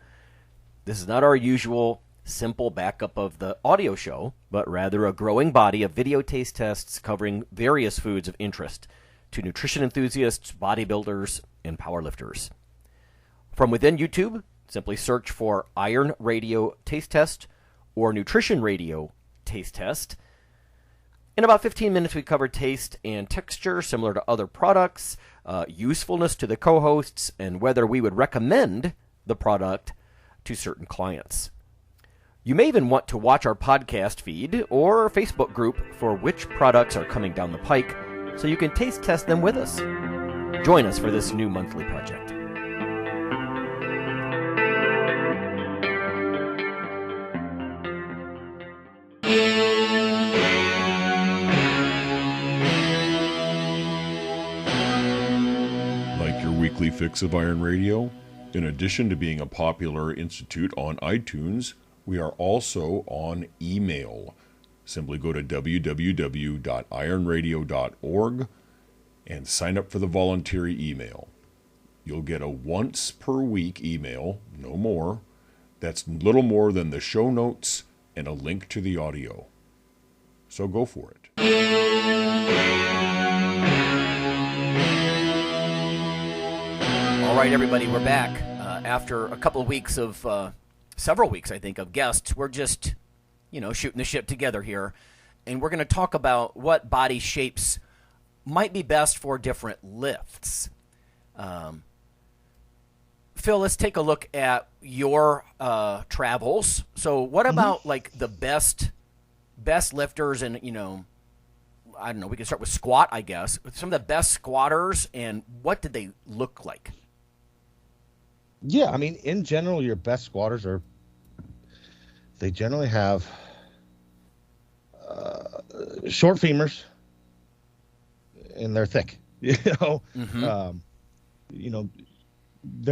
This is not our usual simple backup of the audio show, but rather a growing body of video taste tests covering various foods of interest to nutrition enthusiasts, bodybuilders, and powerlifters. From within YouTube, simply search for Iron Radio Taste Test or Nutrition Radio Taste Test. In about 15 minutes, we cover taste and texture similar to other products, usefulness to the co-hosts, and whether we would recommend the product to certain clients. You may even want to watch our podcast feed or Facebook group for which products are coming down the pike so you can taste test them with us. Join us for this new monthly project. Like your weekly fix of Iron Radio? In addition to being a popular institute on iTunes, we are also on email. Simply go to www.ironradio.org and sign up for the voluntary email. You'll get a once per week email, no more. That's little more than the show notes and a link to the audio. So go for it. All right, everybody, we're back. After a couple of weeks of, several weeks, I think, of guests, we're just, shooting the ship together here. And we're going to talk about what body shapes might be best for different lifts. Phil, let's take a look at your travels. So what about, the best lifters and, I don't know, we can start with squat, I guess. Some of the best squatters, and what did they look like? Yeah, I mean, in general, your best squatters they generally have short femurs, and they're thick. They're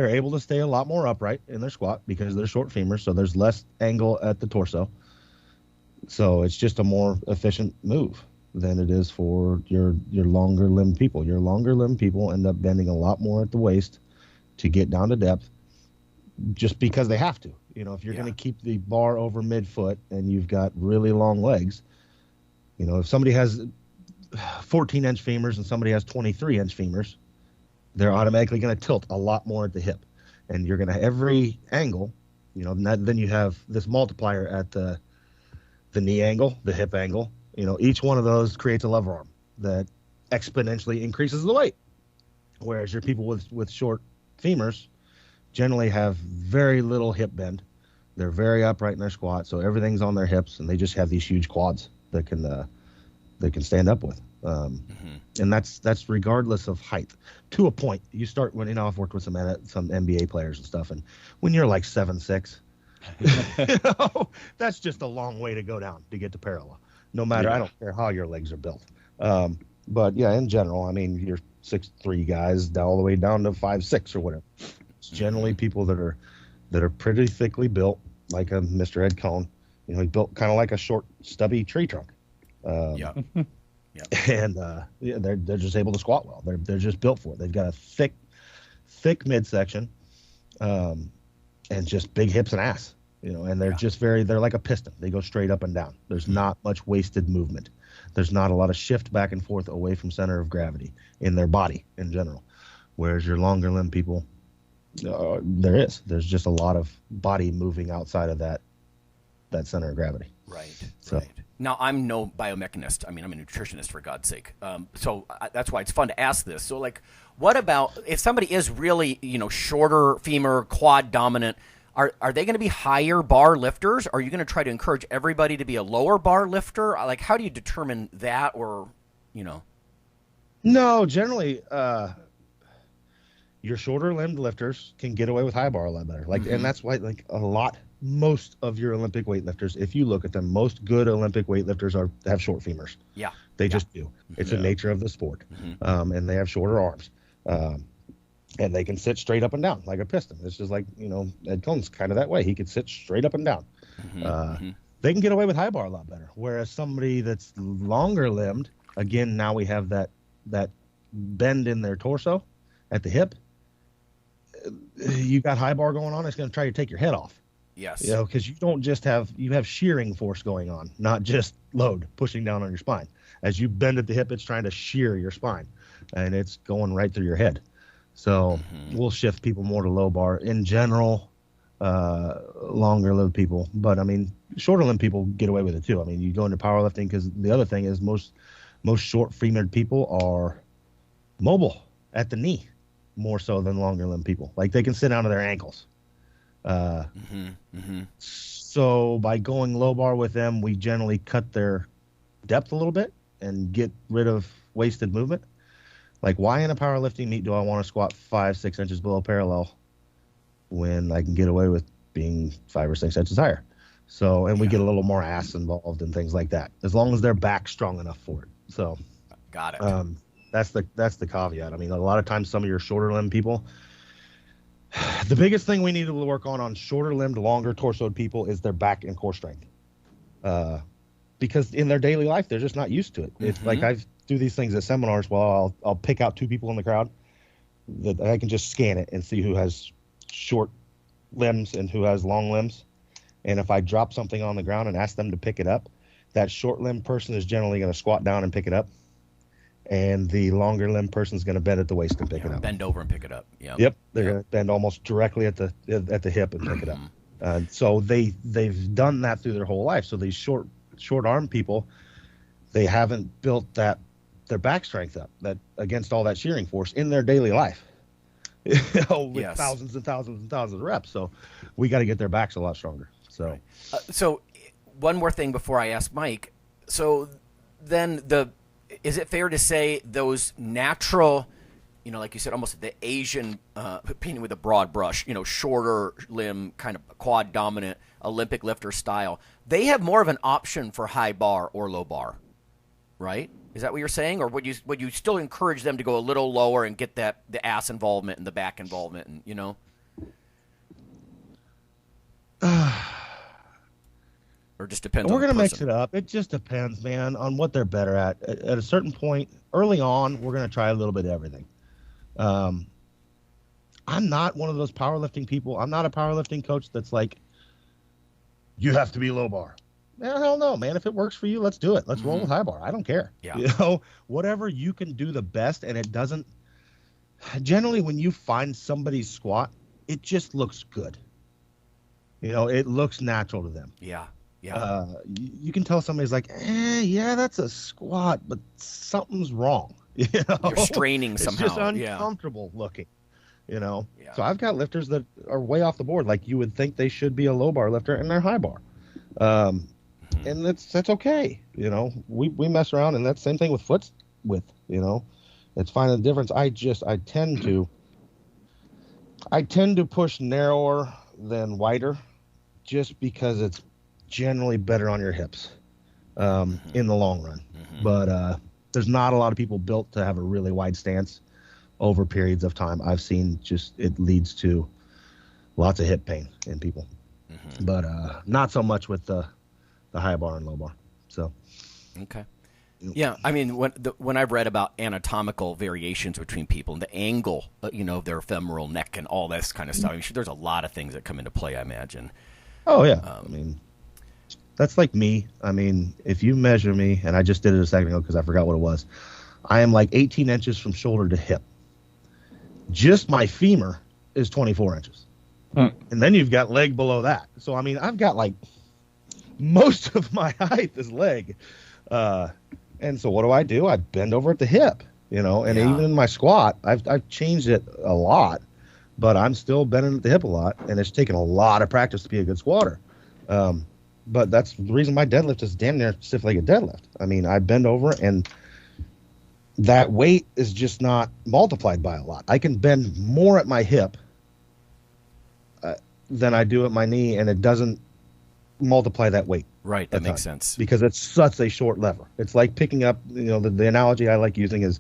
able to stay a lot more upright in their squat because they're short femurs, so there's less angle at the torso. So it's just a more efficient move than it is for your longer limb people. Your longer limb people end up bending a lot more at the waist to get down to depth, just because they have to. If you're going to keep the bar over midfoot and you've got really long legs, if somebody has 14-inch femurs and somebody has 23-inch femurs, they're automatically going to tilt a lot more at the hip. And you're going to, every angle, then you have this multiplier at the knee angle, the hip angle. Each one of those creates a lever arm that exponentially increases the weight. Whereas your people with short femurs generally have very little hip bend. They're very upright in their squat, so everything's on their hips, and they just have these huge quads that can stand up with. And that's regardless of height. To a point, you start when I've worked with some NBA players and stuff, and when you're like 7'6", that's just a long way to go down to get to parallel. No matter, I don't care how your legs are built. But yeah, in general, I mean, you're 6'3" guys all the way down to 5'6" or whatever. It's generally people that are pretty thickly built, like a Mr. Ed Cohn. He built kind of like a short, stubby tree trunk. And they're just able to squat well. They're just built for it. They've got a thick midsection, and just big hips and ass. And they're just they're like a piston. They go straight up and down. There's not much wasted movement. There's not a lot of shift back and forth away from center of gravity in their body in general. Whereas your longer limb people, there's just a lot of body moving outside of that center of gravity. Right. Right. Now, I'm no biomechanist. I mean, I'm a nutritionist, for God's sake. So that's why it's fun to ask this. So, what about if somebody is really, shorter femur, quad dominant? Are they going to be higher bar lifters? Are you going to try to encourage everybody to be a lower bar lifter? How do you determine that, or, No, generally, your shorter limbed lifters can get away with high bar a lot better. And that's why, most of your Olympic weightlifters, if you look at them, most good Olympic weightlifters have short femurs. Yeah. They just do. It's the nature of the sport. And they have shorter arms. And they can sit straight up and down like a piston. It's just like, Ed Cohn's kind of that way. He could sit straight up and down. They can get away with high bar a lot better. Whereas somebody that's longer limbed, again, now we have that bend in their torso at the hip. You got high bar going on, it's going to try to take your head off. Yes. Because you don't just have shearing force going on, not just load pushing down on your spine. As you bend at the hip, it's trying to shear your spine, and it's going right through your head. So we'll shift people more to low bar in general, longer lived people. But I mean, shorter limb people get away with it too. I mean, you go into powerlifting because the other thing is most short femured people are mobile at the knee more so than longer limb people. They can sit down to their ankles. So by going low bar with them, we generally cut their depth a little bit and get rid of wasted movement. Like, why in a powerlifting meet do I want to squat 5-6 inches below parallel when I can get away with being 5 or 6 inches higher? So, and we get a little more ass involved and things like that, as long as their back's strong enough for it. So, got it. That's the caveat. I mean, a lot of times some of your shorter limb people, the biggest thing we need to work on shorter limbed, longer torsoed people is their back and core strength. Because in their daily life, they're just not used to it. It's like I do these things at seminars. Well, I'll pick out 2 people in the crowd that I can just scan it and see who has short limbs and who has long limbs. And if I drop something on the ground and ask them to pick it up, that short limb person is generally going to squat down and pick it up. And the longer limb person is going to bend at the waist and pick it up. Bend over and pick it up. Yep. They're going to bend almost directly at the hip and pick it up. So they've done that through their whole life. So these short arm people, they haven't built their back strength up that against all that shearing force in their daily life. With thousands and thousands and thousands of reps. So we got to get their backs a lot stronger. So, so one more thing before I ask Mike. So then is it fair to say those natural, like you said, almost the Asian, painting with a broad brush, shorter limb, kind of quad dominant Olympic lifter style, they have more of an option for high bar or low bar, right? Is that what you're saying? Or would you still encourage them to go a little lower and get the ass involvement and the back involvement and, or just depends on the person? We're going to mix it up. It just depends, man, on what they're better at. At a certain point, early on, we're going to try a little bit of everything. I'm not one of those powerlifting people. I'm not a powerlifting coach that's like, you have to be low bar. Hell no, man. If it works for you, let's do it. Let's roll with high bar. I don't care. Yeah. Whatever you can do the best, and it doesn't. Generally, when you find somebody's squat, it just looks good. It looks natural to them. Yeah. You can tell somebody's like, yeah, that's a squat, but something's wrong. You're straining somehow. It's just uncomfortable looking. So I've got lifters that are way off the board. Like you would think they should be a low bar lifter, and they're high bar. And that's okay. We mess around, and that's the same thing with foot width. It's finding the difference. I tend to push narrower than wider, just because it's generally better on your hips in the long run. But there's not a lot of people built to have a really wide stance over periods of time. I've seen it leads to lots of hip pain in people. But not so much with the high bar and low bar. So okay. Yeah, I mean, when I've read about anatomical variations between people and the angle, their femoral neck and all this kind of stuff, I mean, there's a lot of things that come into play, I imagine. Oh, yeah. I mean, that's like me. I mean, if you measure me, and I just did it a second ago because I forgot what it was, I am like 18 inches from shoulder to hip. Just my femur is 24 inches. And then you've got leg below that. So, I mean, I've got like most of my height is leg. And so what do? I bend over at the hip, and even in my squat, I've changed it a lot, but I'm still bending at the hip a lot, and it's taken a lot of practice to be a good squatter. But that's the reason my deadlift is damn near stiff-legged deadlift. I mean, I bend over, and that weight is just not multiplied by a lot. I can bend more at my hip than I do at my knee, and it doesn't multiply that weight. Right, that makes sense. Because it's such a short lever. It's like picking up, the analogy I like using is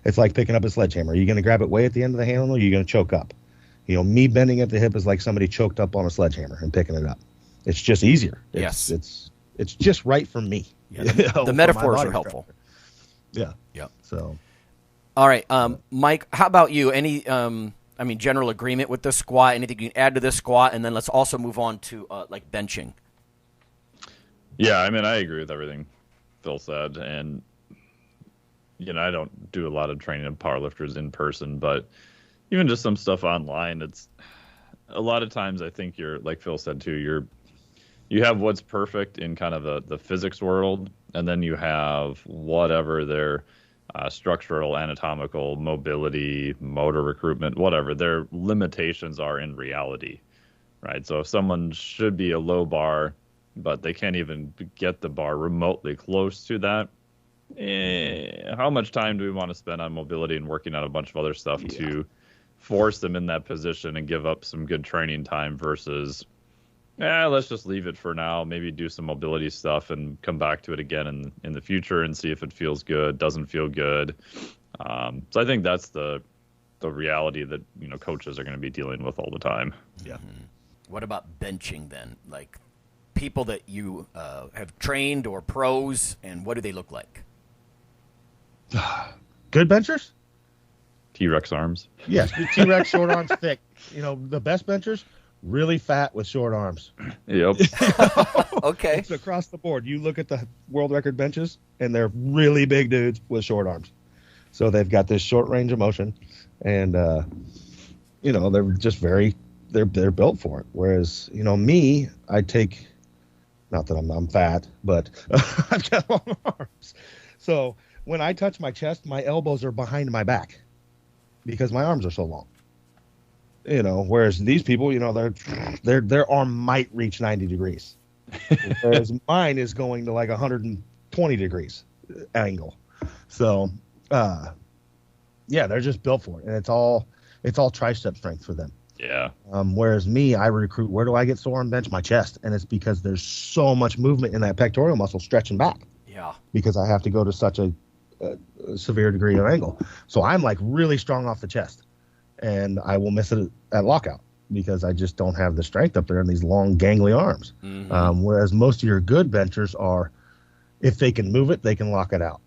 it's like picking up a sledgehammer. Are you going to grab it way at the end of the handle, or are you going to choke up? Me bending at the hip is like somebody choked up on a sledgehammer and picking it up. It's just easier. Yes. It's just right for me. Yeah, the metaphors are helpful. Yeah. Yeah. So. All right, Mike, how about you? Any, general agreement with the squat? Anything you can add to this squat? And then let's also move on to like benching. Yeah, I mean, I agree with everything Phil said, and I don't do a lot of training of powerlifters in person, but even just some stuff online, it's a lot of times I think you're, like Phil said too, you have what's perfect in kind of the physics world, and then you have whatever their structural, anatomical, mobility, motor recruitment, whatever their limitations are in reality, right? So if someone should be a low bar, but they can't even get the bar remotely close to that, how much time do we want to spend on mobility and working on a bunch of other stuff to force them in that position and give up some good training time versus, let's just leave it for now, maybe do some mobility stuff and come back to it again in the future and see if it feels good, doesn't feel good. So I think that's the reality that, coaches are going to be dealing with all the time. Yeah. What about benching then? Like people that you have trained or pros, and what do they look like? Good benchers? T-Rex arms. Yes, T-Rex, short arms, thick. The best benchers, really fat with short arms. Yep. Okay. It's across the board. You look at the world record benches, and they're really big dudes with short arms. So they've got this short range of motion, and they're just they're built for it. Whereas me, I take, not that I'm fat, but I've got long arms. So when I touch my chest, my elbows are behind my back because my arms are so long. Whereas these people, their arm might reach 90 degrees, whereas mine is going to like 120 degrees angle. So. They're just built for it, and it's all tricep strength for them. Yeah. Whereas me, I recruit. Where do I get sore on bench? My chest, and it's because there's so much movement in that pectoral muscle stretching back. Yeah. Because I have to go to such a severe degree of angle, so I'm like really strong off the chest, and I will miss it at lockout because I just don't have the strength up there in these long gangly arms. Mm-hmm. Whereas most of your good benchers are, if they can move it, they can lock it out.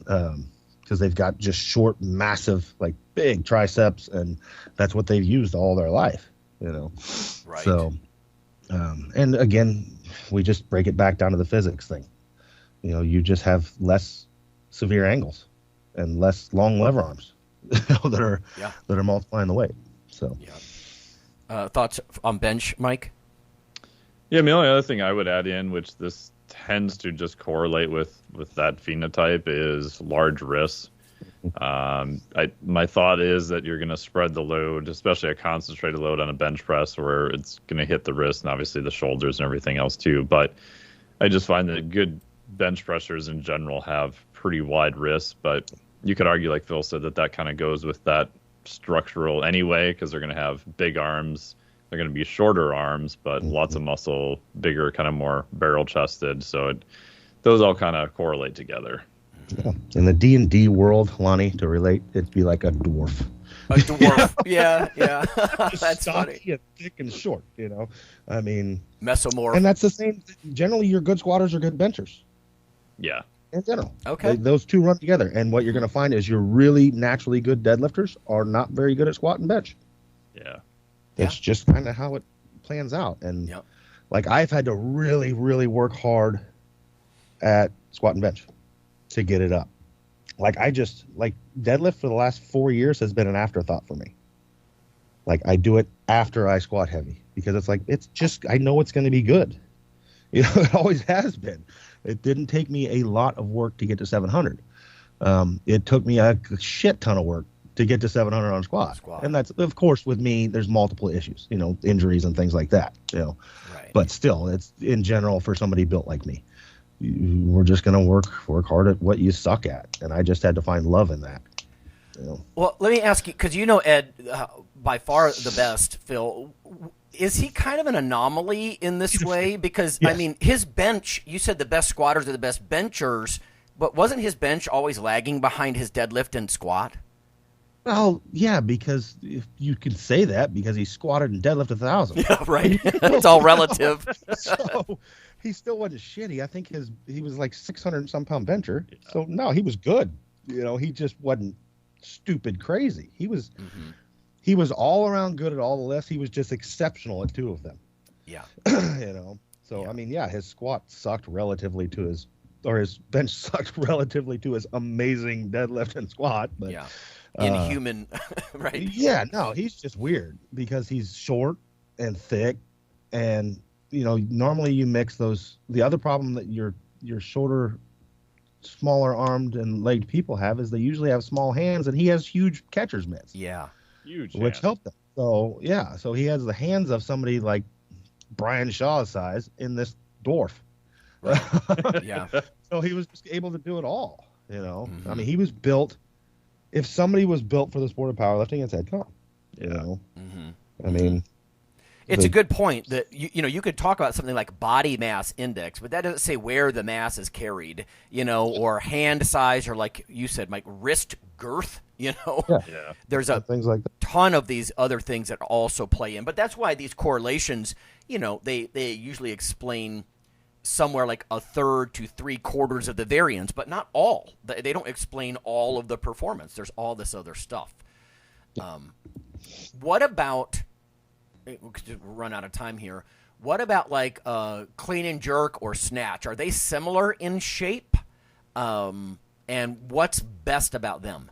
Because they've got just short, massive, like big triceps, and that's what they've used all their life, Right. So, and again, we just break it back down to the physics thing. You just have less severe angles and less long lever arms that are multiplying the weight. So, thoughts on bench, Mike? Yeah, the only other thing I would add in, which this tends to just correlate with that phenotype, is large wrists. My thought is that you're going to spread the load, especially a concentrated load on a bench press, where it's going to hit the wrist and obviously the shoulders and everything else too. But I just find that good bench pressers in general have pretty wide wrists, but you could argue, like Phil said, that kind of goes with that structural anyway, because they're going to have big arms. They're going to be shorter arms, but lots of muscle, bigger, kind of more barrel-chested. So those all kind of correlate together. Yeah. In the D&D world, Lonnie, to relate, it'd be like a dwarf. A dwarf. Yeah. That's stocky funny. and thick and short, I mean... Mesomorph. And that's the same. Generally, your good squatters are good benchers. Yeah. In general. Okay. Those two run together. And what you're going to find is your really naturally good deadlifters are not very good at squat and bench. Yeah. It's just kind of how it plans out. And like I've had to really, really work hard at squat and bench to get it up. Like deadlift for the last 4 years has been an afterthought for me. Like I do it after I squat heavy because I know it's going to be good. It always has been. It didn't take me a lot of work to get to 700. It took me a shit ton of work to get to 700 on squat. And that's, of course, with me, there's multiple issues, injuries and things like that, Right. But still, it's in general for somebody built like me. We're just going to work hard at what you suck at. And I just had to find love in that. Well, let me ask you, because Ed, by far the best, Phil, is he kind of an anomaly in this way? Because, yes. I mean, his bench, you said the best squatters are the best benchers, but wasn't his bench always lagging behind his deadlift and squat? Well, yeah, because if you can say that because he squatted and deadlifted 1,000. Yeah, right. It's all relative. So he still wasn't shitty. I think he was like 600 and some pound bencher. Yeah. So no, he was good. He just wasn't stupid crazy. He was all around good at all the lifts. He was just exceptional at 2 of them. Yeah. So I mean, yeah, his squat sucked relatively to his bench sucked relatively to his amazing deadlift and squat, but yeah. Inhuman, right? Yeah, no, he's just weird because he's short and thick, and normally you mix those. The other problem that your shorter, smaller armed and legged people have is they usually have small hands, and he has huge catcher's mitts. Yeah, huge, which helped them. So yeah, so he has the hands of somebody like Brian Shaw's size in this dwarf. Yeah. So he was just able to do it all. I mean, he was built. If somebody was built for the sport of powerlifting, it's Ed Cohn. I mean, it's a good point that you could talk about something like body mass index, but that doesn't say where the mass is carried, or hand size, or like you said, Mike, wrist girth. There's a things like that. ton of these other things that also play in, but that's why these correlations, they usually explain somewhere like a third to 3/4 of the variance, but not all. They don't explain all of the performance. There's all this other stuff. What about? We'll run out of time here. What about like clean and jerk or snatch? Are they similar in shape? And what's best about them?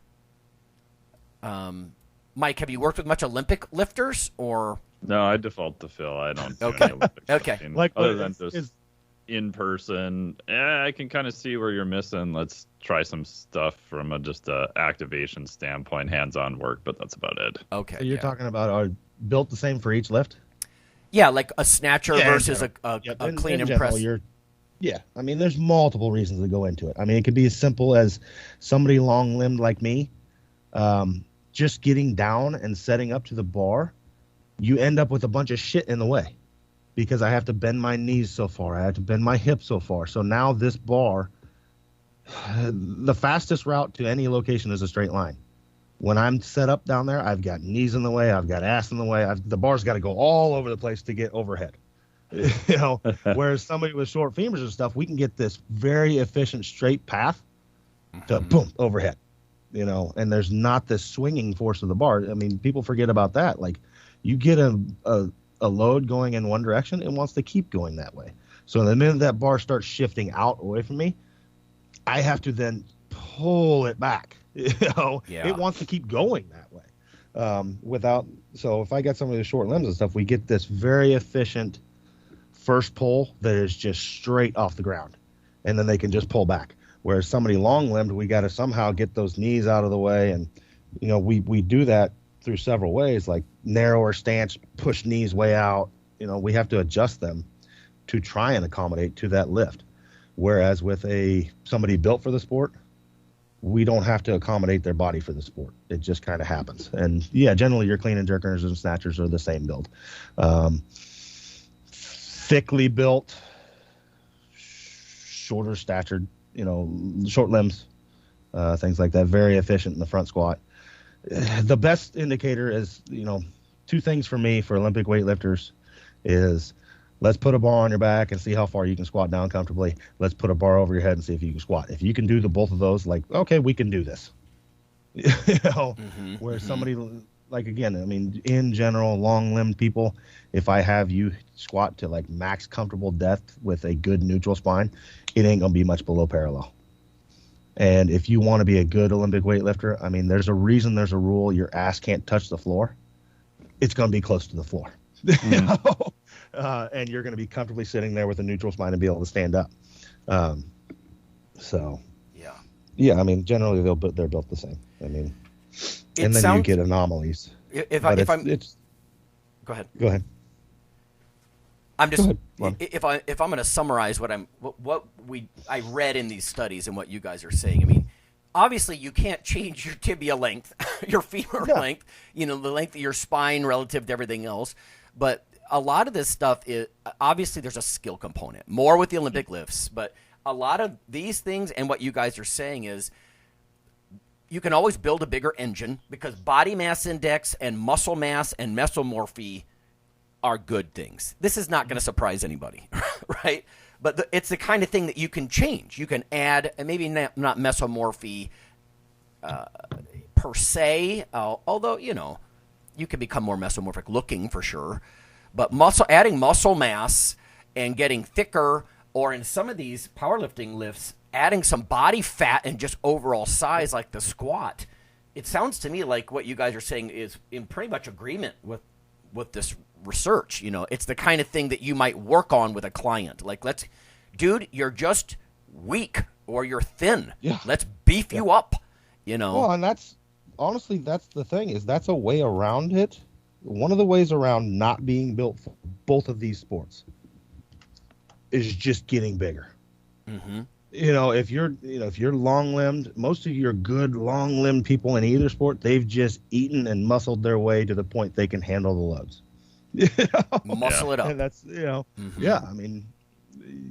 Mike, have you worked with much Olympic lifters or? No, I default to Phil. I don't do Okay. any Olympic Okay. lifting. Like, other than just in person, I can kind of see where you're missing. Let's try some stuff from just a activation standpoint, hands-on work, but that's about it. Okay. So you're talking about are built the same for each lift? Yeah, like a snatcher versus a In clean and general, press. Yeah, I mean, there's multiple reasons to go into it. I mean, it could be as simple as somebody long-limbed like me, just getting down and setting up to the bar. You end up with a bunch of shit in the way because I have to bend my knees so far. I have to bend my hips so far. So now this bar, the fastest route to any location is a straight line. When I'm set up down there, I've got knees in the way. I've got ass in the way. The bar's got to go all over the place to get overhead. Whereas somebody with short femurs and stuff, we can get this very efficient straight path to boom, overhead. And there's not this swinging force of the bar. I mean, people forget about that. Like, you get a load going in one direction, it wants to keep going that way. So the minute that bar starts shifting out away from me, I have to then pull it back. It wants to keep going that way. So if I got somebody with short limbs and stuff, we get this very efficient first pull that is just straight off the ground, and then they can just pull back. Whereas somebody long-limbed, we got to somehow get those knees out of the way, and we do that through several ways, like narrower stance, push knees way out. We have to adjust them to try and accommodate to that lift. Whereas with somebody built for the sport, we don't have to accommodate their body for the sport. It just kind of happens. And yeah, generally your clean and jerkers and snatchers are the same build. Thickly built, shorter statured, short limbs, things like that. Very efficient in the front squat. The best indicator is, two things for me for Olympic weightlifters is let's put a bar on your back and see how far you can squat down comfortably. Let's put a bar over your head and see if you can squat. If you can do both of those, like, okay, we can do this. Where somebody, like, again, I mean, in general, long-limbed people, if I have you squat to like max comfortable depth with a good neutral spine, it ain't going to be much below parallel. And if you want to be a good Olympic weightlifter, I mean, there's a reason, there's a rule, your ass can't touch the floor. It's going to be close to the floor. And you're going to be comfortably sitting there with a neutral spine and be able to stand up. Yeah, I mean, generally they're built the same. I mean, and then you get anomalies. Go ahead. Go ahead. I'm just if I'm going to summarize what I read in these studies and what you guys are saying. I mean, obviously you can't change your tibia length, your femur length, the length of your spine relative to everything else, but a lot of this stuff is obviously there's a skill component, more with the Olympic lifts, but a lot of these things and what you guys are saying is you can always build a bigger engine because body mass index and muscle mass and mesomorphy are good things. This is not going to surprise anybody, right? But it's the kind of thing that you can change. You can add, and maybe not mesomorphy per se, although, you can become more mesomorphic looking for sure. But adding muscle mass and getting thicker, or in some of these powerlifting lifts, adding some body fat and just overall size like the squat, it sounds to me like what you guys are saying is in pretty much agreement with this research. It's the kind of thing that you might work on with a client. Like, dude, you're just weak or you're thin. Yeah. Let's beef you up, Well, and that's the thing is that's a way around it. One of the ways around not being built for both of these sports is just getting bigger. Mm-hmm. If you're long-limbed, most of your good long-limbed people in either sport, they've just eaten and muscled their way to the point they can handle the loads. Muscle it up. And that's, Mm-hmm. yeah, I mean,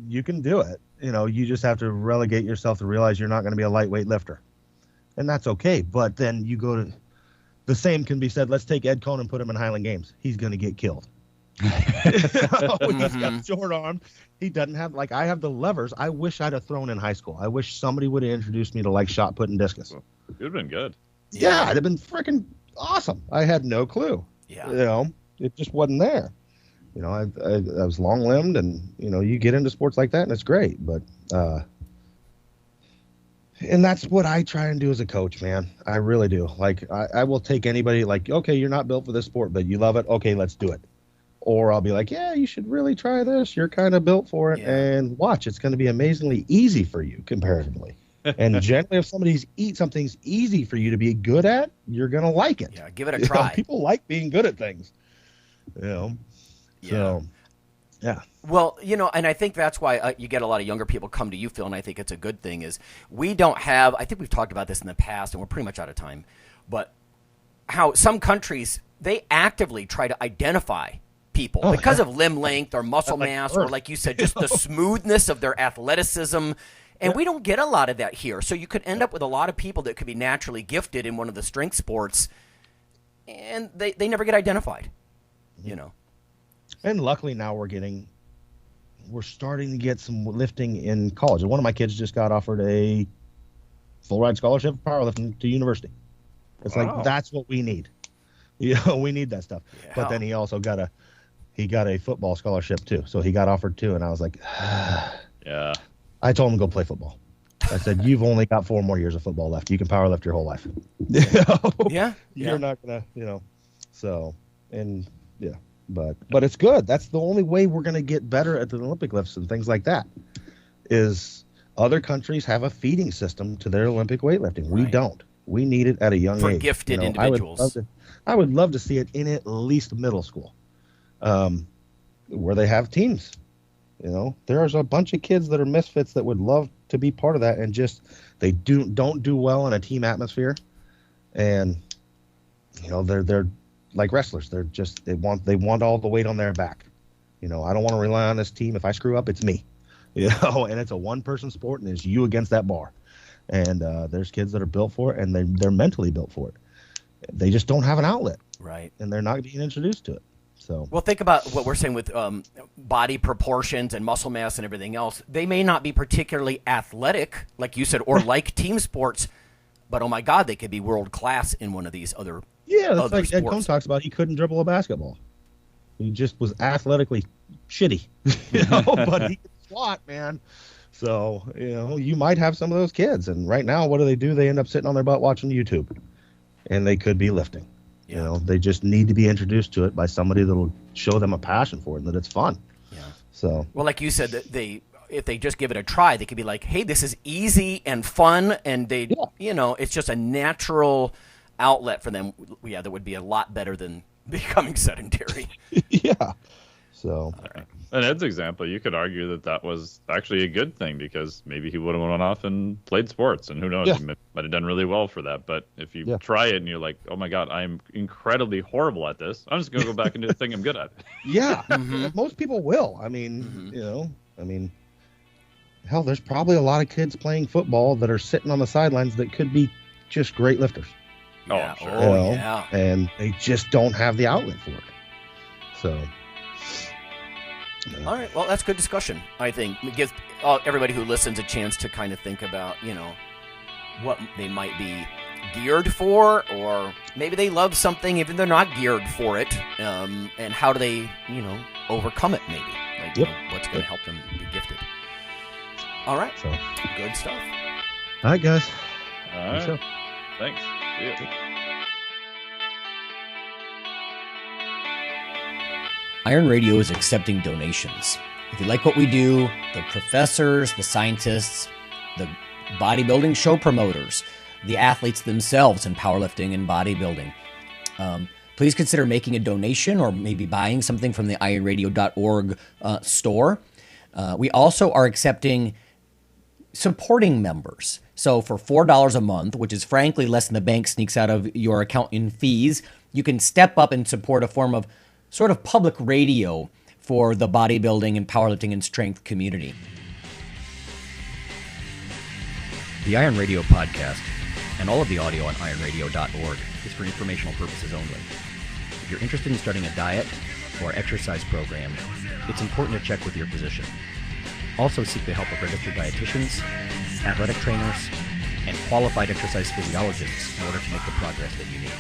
you can do it. You just have to relegate yourself to realize you're not going to be a lightweight lifter. And that's okay. But then you go to, the same can be said, let's take Ed Cohn and put him in Highland Games. He's going to get killed. He's got short arm. He doesn't have, like, I have the levers I wish I'd have thrown in high school. I wish somebody would have introduced me to, like, shot put and discus. It would have been good. Yeah, it'd have been freaking awesome. I had no clue. Yeah. It just wasn't there. I was long limbed, and you get into sports like that, and it's great. But and that's what I try and do as a coach, man. I really do. Like, I will take anybody. Like, okay, you're not built for this sport, but you love it. Okay, let's do it. Or I'll be like, yeah, you should really try this. You're kind of built for it, and watch. It's going to be amazingly easy for you comparatively. And generally, if something's easy for you to be good at, you're going to like it. Yeah, give it a try. People like being good at things. Yeah. So, yeah. Well, and I think that's why you get a lot of younger people come to you, Phil, and I think it's a good thing is we don't have, I think we've talked about this in the past, and we're pretty much out of time, but how some countries, they actively try to identify people because of limb length or muscle mass or, like you said, just the smoothness of their athleticism. And we don't get a lot of that here. So you could end up with a lot of people that could be naturally gifted in one of the strength sports, and they never get identified, And luckily now we're starting to get some lifting in college. And one of my kids just got offered a full ride scholarship for powerlifting to university. It's like, that's what we need. We need that stuff. Yeah. But then he also got a football scholarship too. So he got offered two, and I was like, yeah. I told him to go play football. I said, you've only got 4 more years of football left. You can power lift your whole life. Yeah. You're not going to, so, and yeah, but it's good. That's the only way we're going to get better at the Olympic lifts and things like that is other countries have a feeding system to their Olympic weightlifting. We don't. We need it at a young age. For gifted individuals. I would love to see it in at least middle school, where they have teams. There's a bunch of kids that are misfits that would love to be part of that, and just they don't do well in a team atmosphere, and they're like wrestlers. They want all the weight on their back. I don't want to rely on this team. If I screw up, it's me. And it's a one-person sport, and it's you against that bar. And there's kids that are built for it, and they're mentally built for it. They just don't have an outlet, right? And they're not being introduced to it. So, well, think about what we're saying with body proportions and muscle mass and everything else. They may not be particularly athletic, like you said, or like team sports, but oh my God, they could be world class in one of these other. Yeah, that's like Ed Cohn talks about. He couldn't dribble a basketball. He just was athletically shitty, but he could swat, man. So, you might have some of those kids. And right now, what do? They end up sitting on their butt watching YouTube, and they could be lifting. Yeah. They just need to be introduced to it by somebody that will show them a passion for it and that it's fun. Yeah. So, well, like you said, that if they just give it a try, they could be like, hey, this is easy and fun, and it's just a natural outlet for them. Yeah, that would be a lot better than becoming sedentary. Yeah. So, in Ed's example, you could argue that was actually a good thing because maybe he would have went off and played sports, and who knows, he might have done really well for that. But if you try it and you're like, oh my God, I'm incredibly horrible at this, I'm just going to go back and do the thing I'm good at. Yeah, most people will. I mean, hell, there's probably a lot of kids playing football that are sitting on the sidelines that could be just great lifters. Yeah. Sure. Yeah. And they just don't have the outlet for it. So. All right. Well, that's good discussion. I think it gives everybody who listens a chance to kind of think about, what they might be geared for, or maybe they love something even they're not geared for it, and how do they, overcome it? Maybe what's going to help them be gifted. All right. So good stuff. All right, guys. All right. Thanks. See ya. IronRadio is accepting donations. If you like what we do, the professors, the scientists, the bodybuilding show promoters, the athletes themselves in powerlifting and bodybuilding, please consider making a donation or maybe buying something from the ironradio.org store. We also are accepting supporting members. So for $4 a month, which is frankly less than the bank sneaks out of your account in fees, you can step up and support a form of sort of public radio for the bodybuilding and powerlifting and strength community. The Iron Radio podcast and all of the audio on ironradio.org is for informational purposes only. If you're interested in starting a diet or exercise program, it's important to check with your physician. Also seek the help of registered dietitians, athletic trainers, and qualified exercise physiologists in order to make the progress that you need.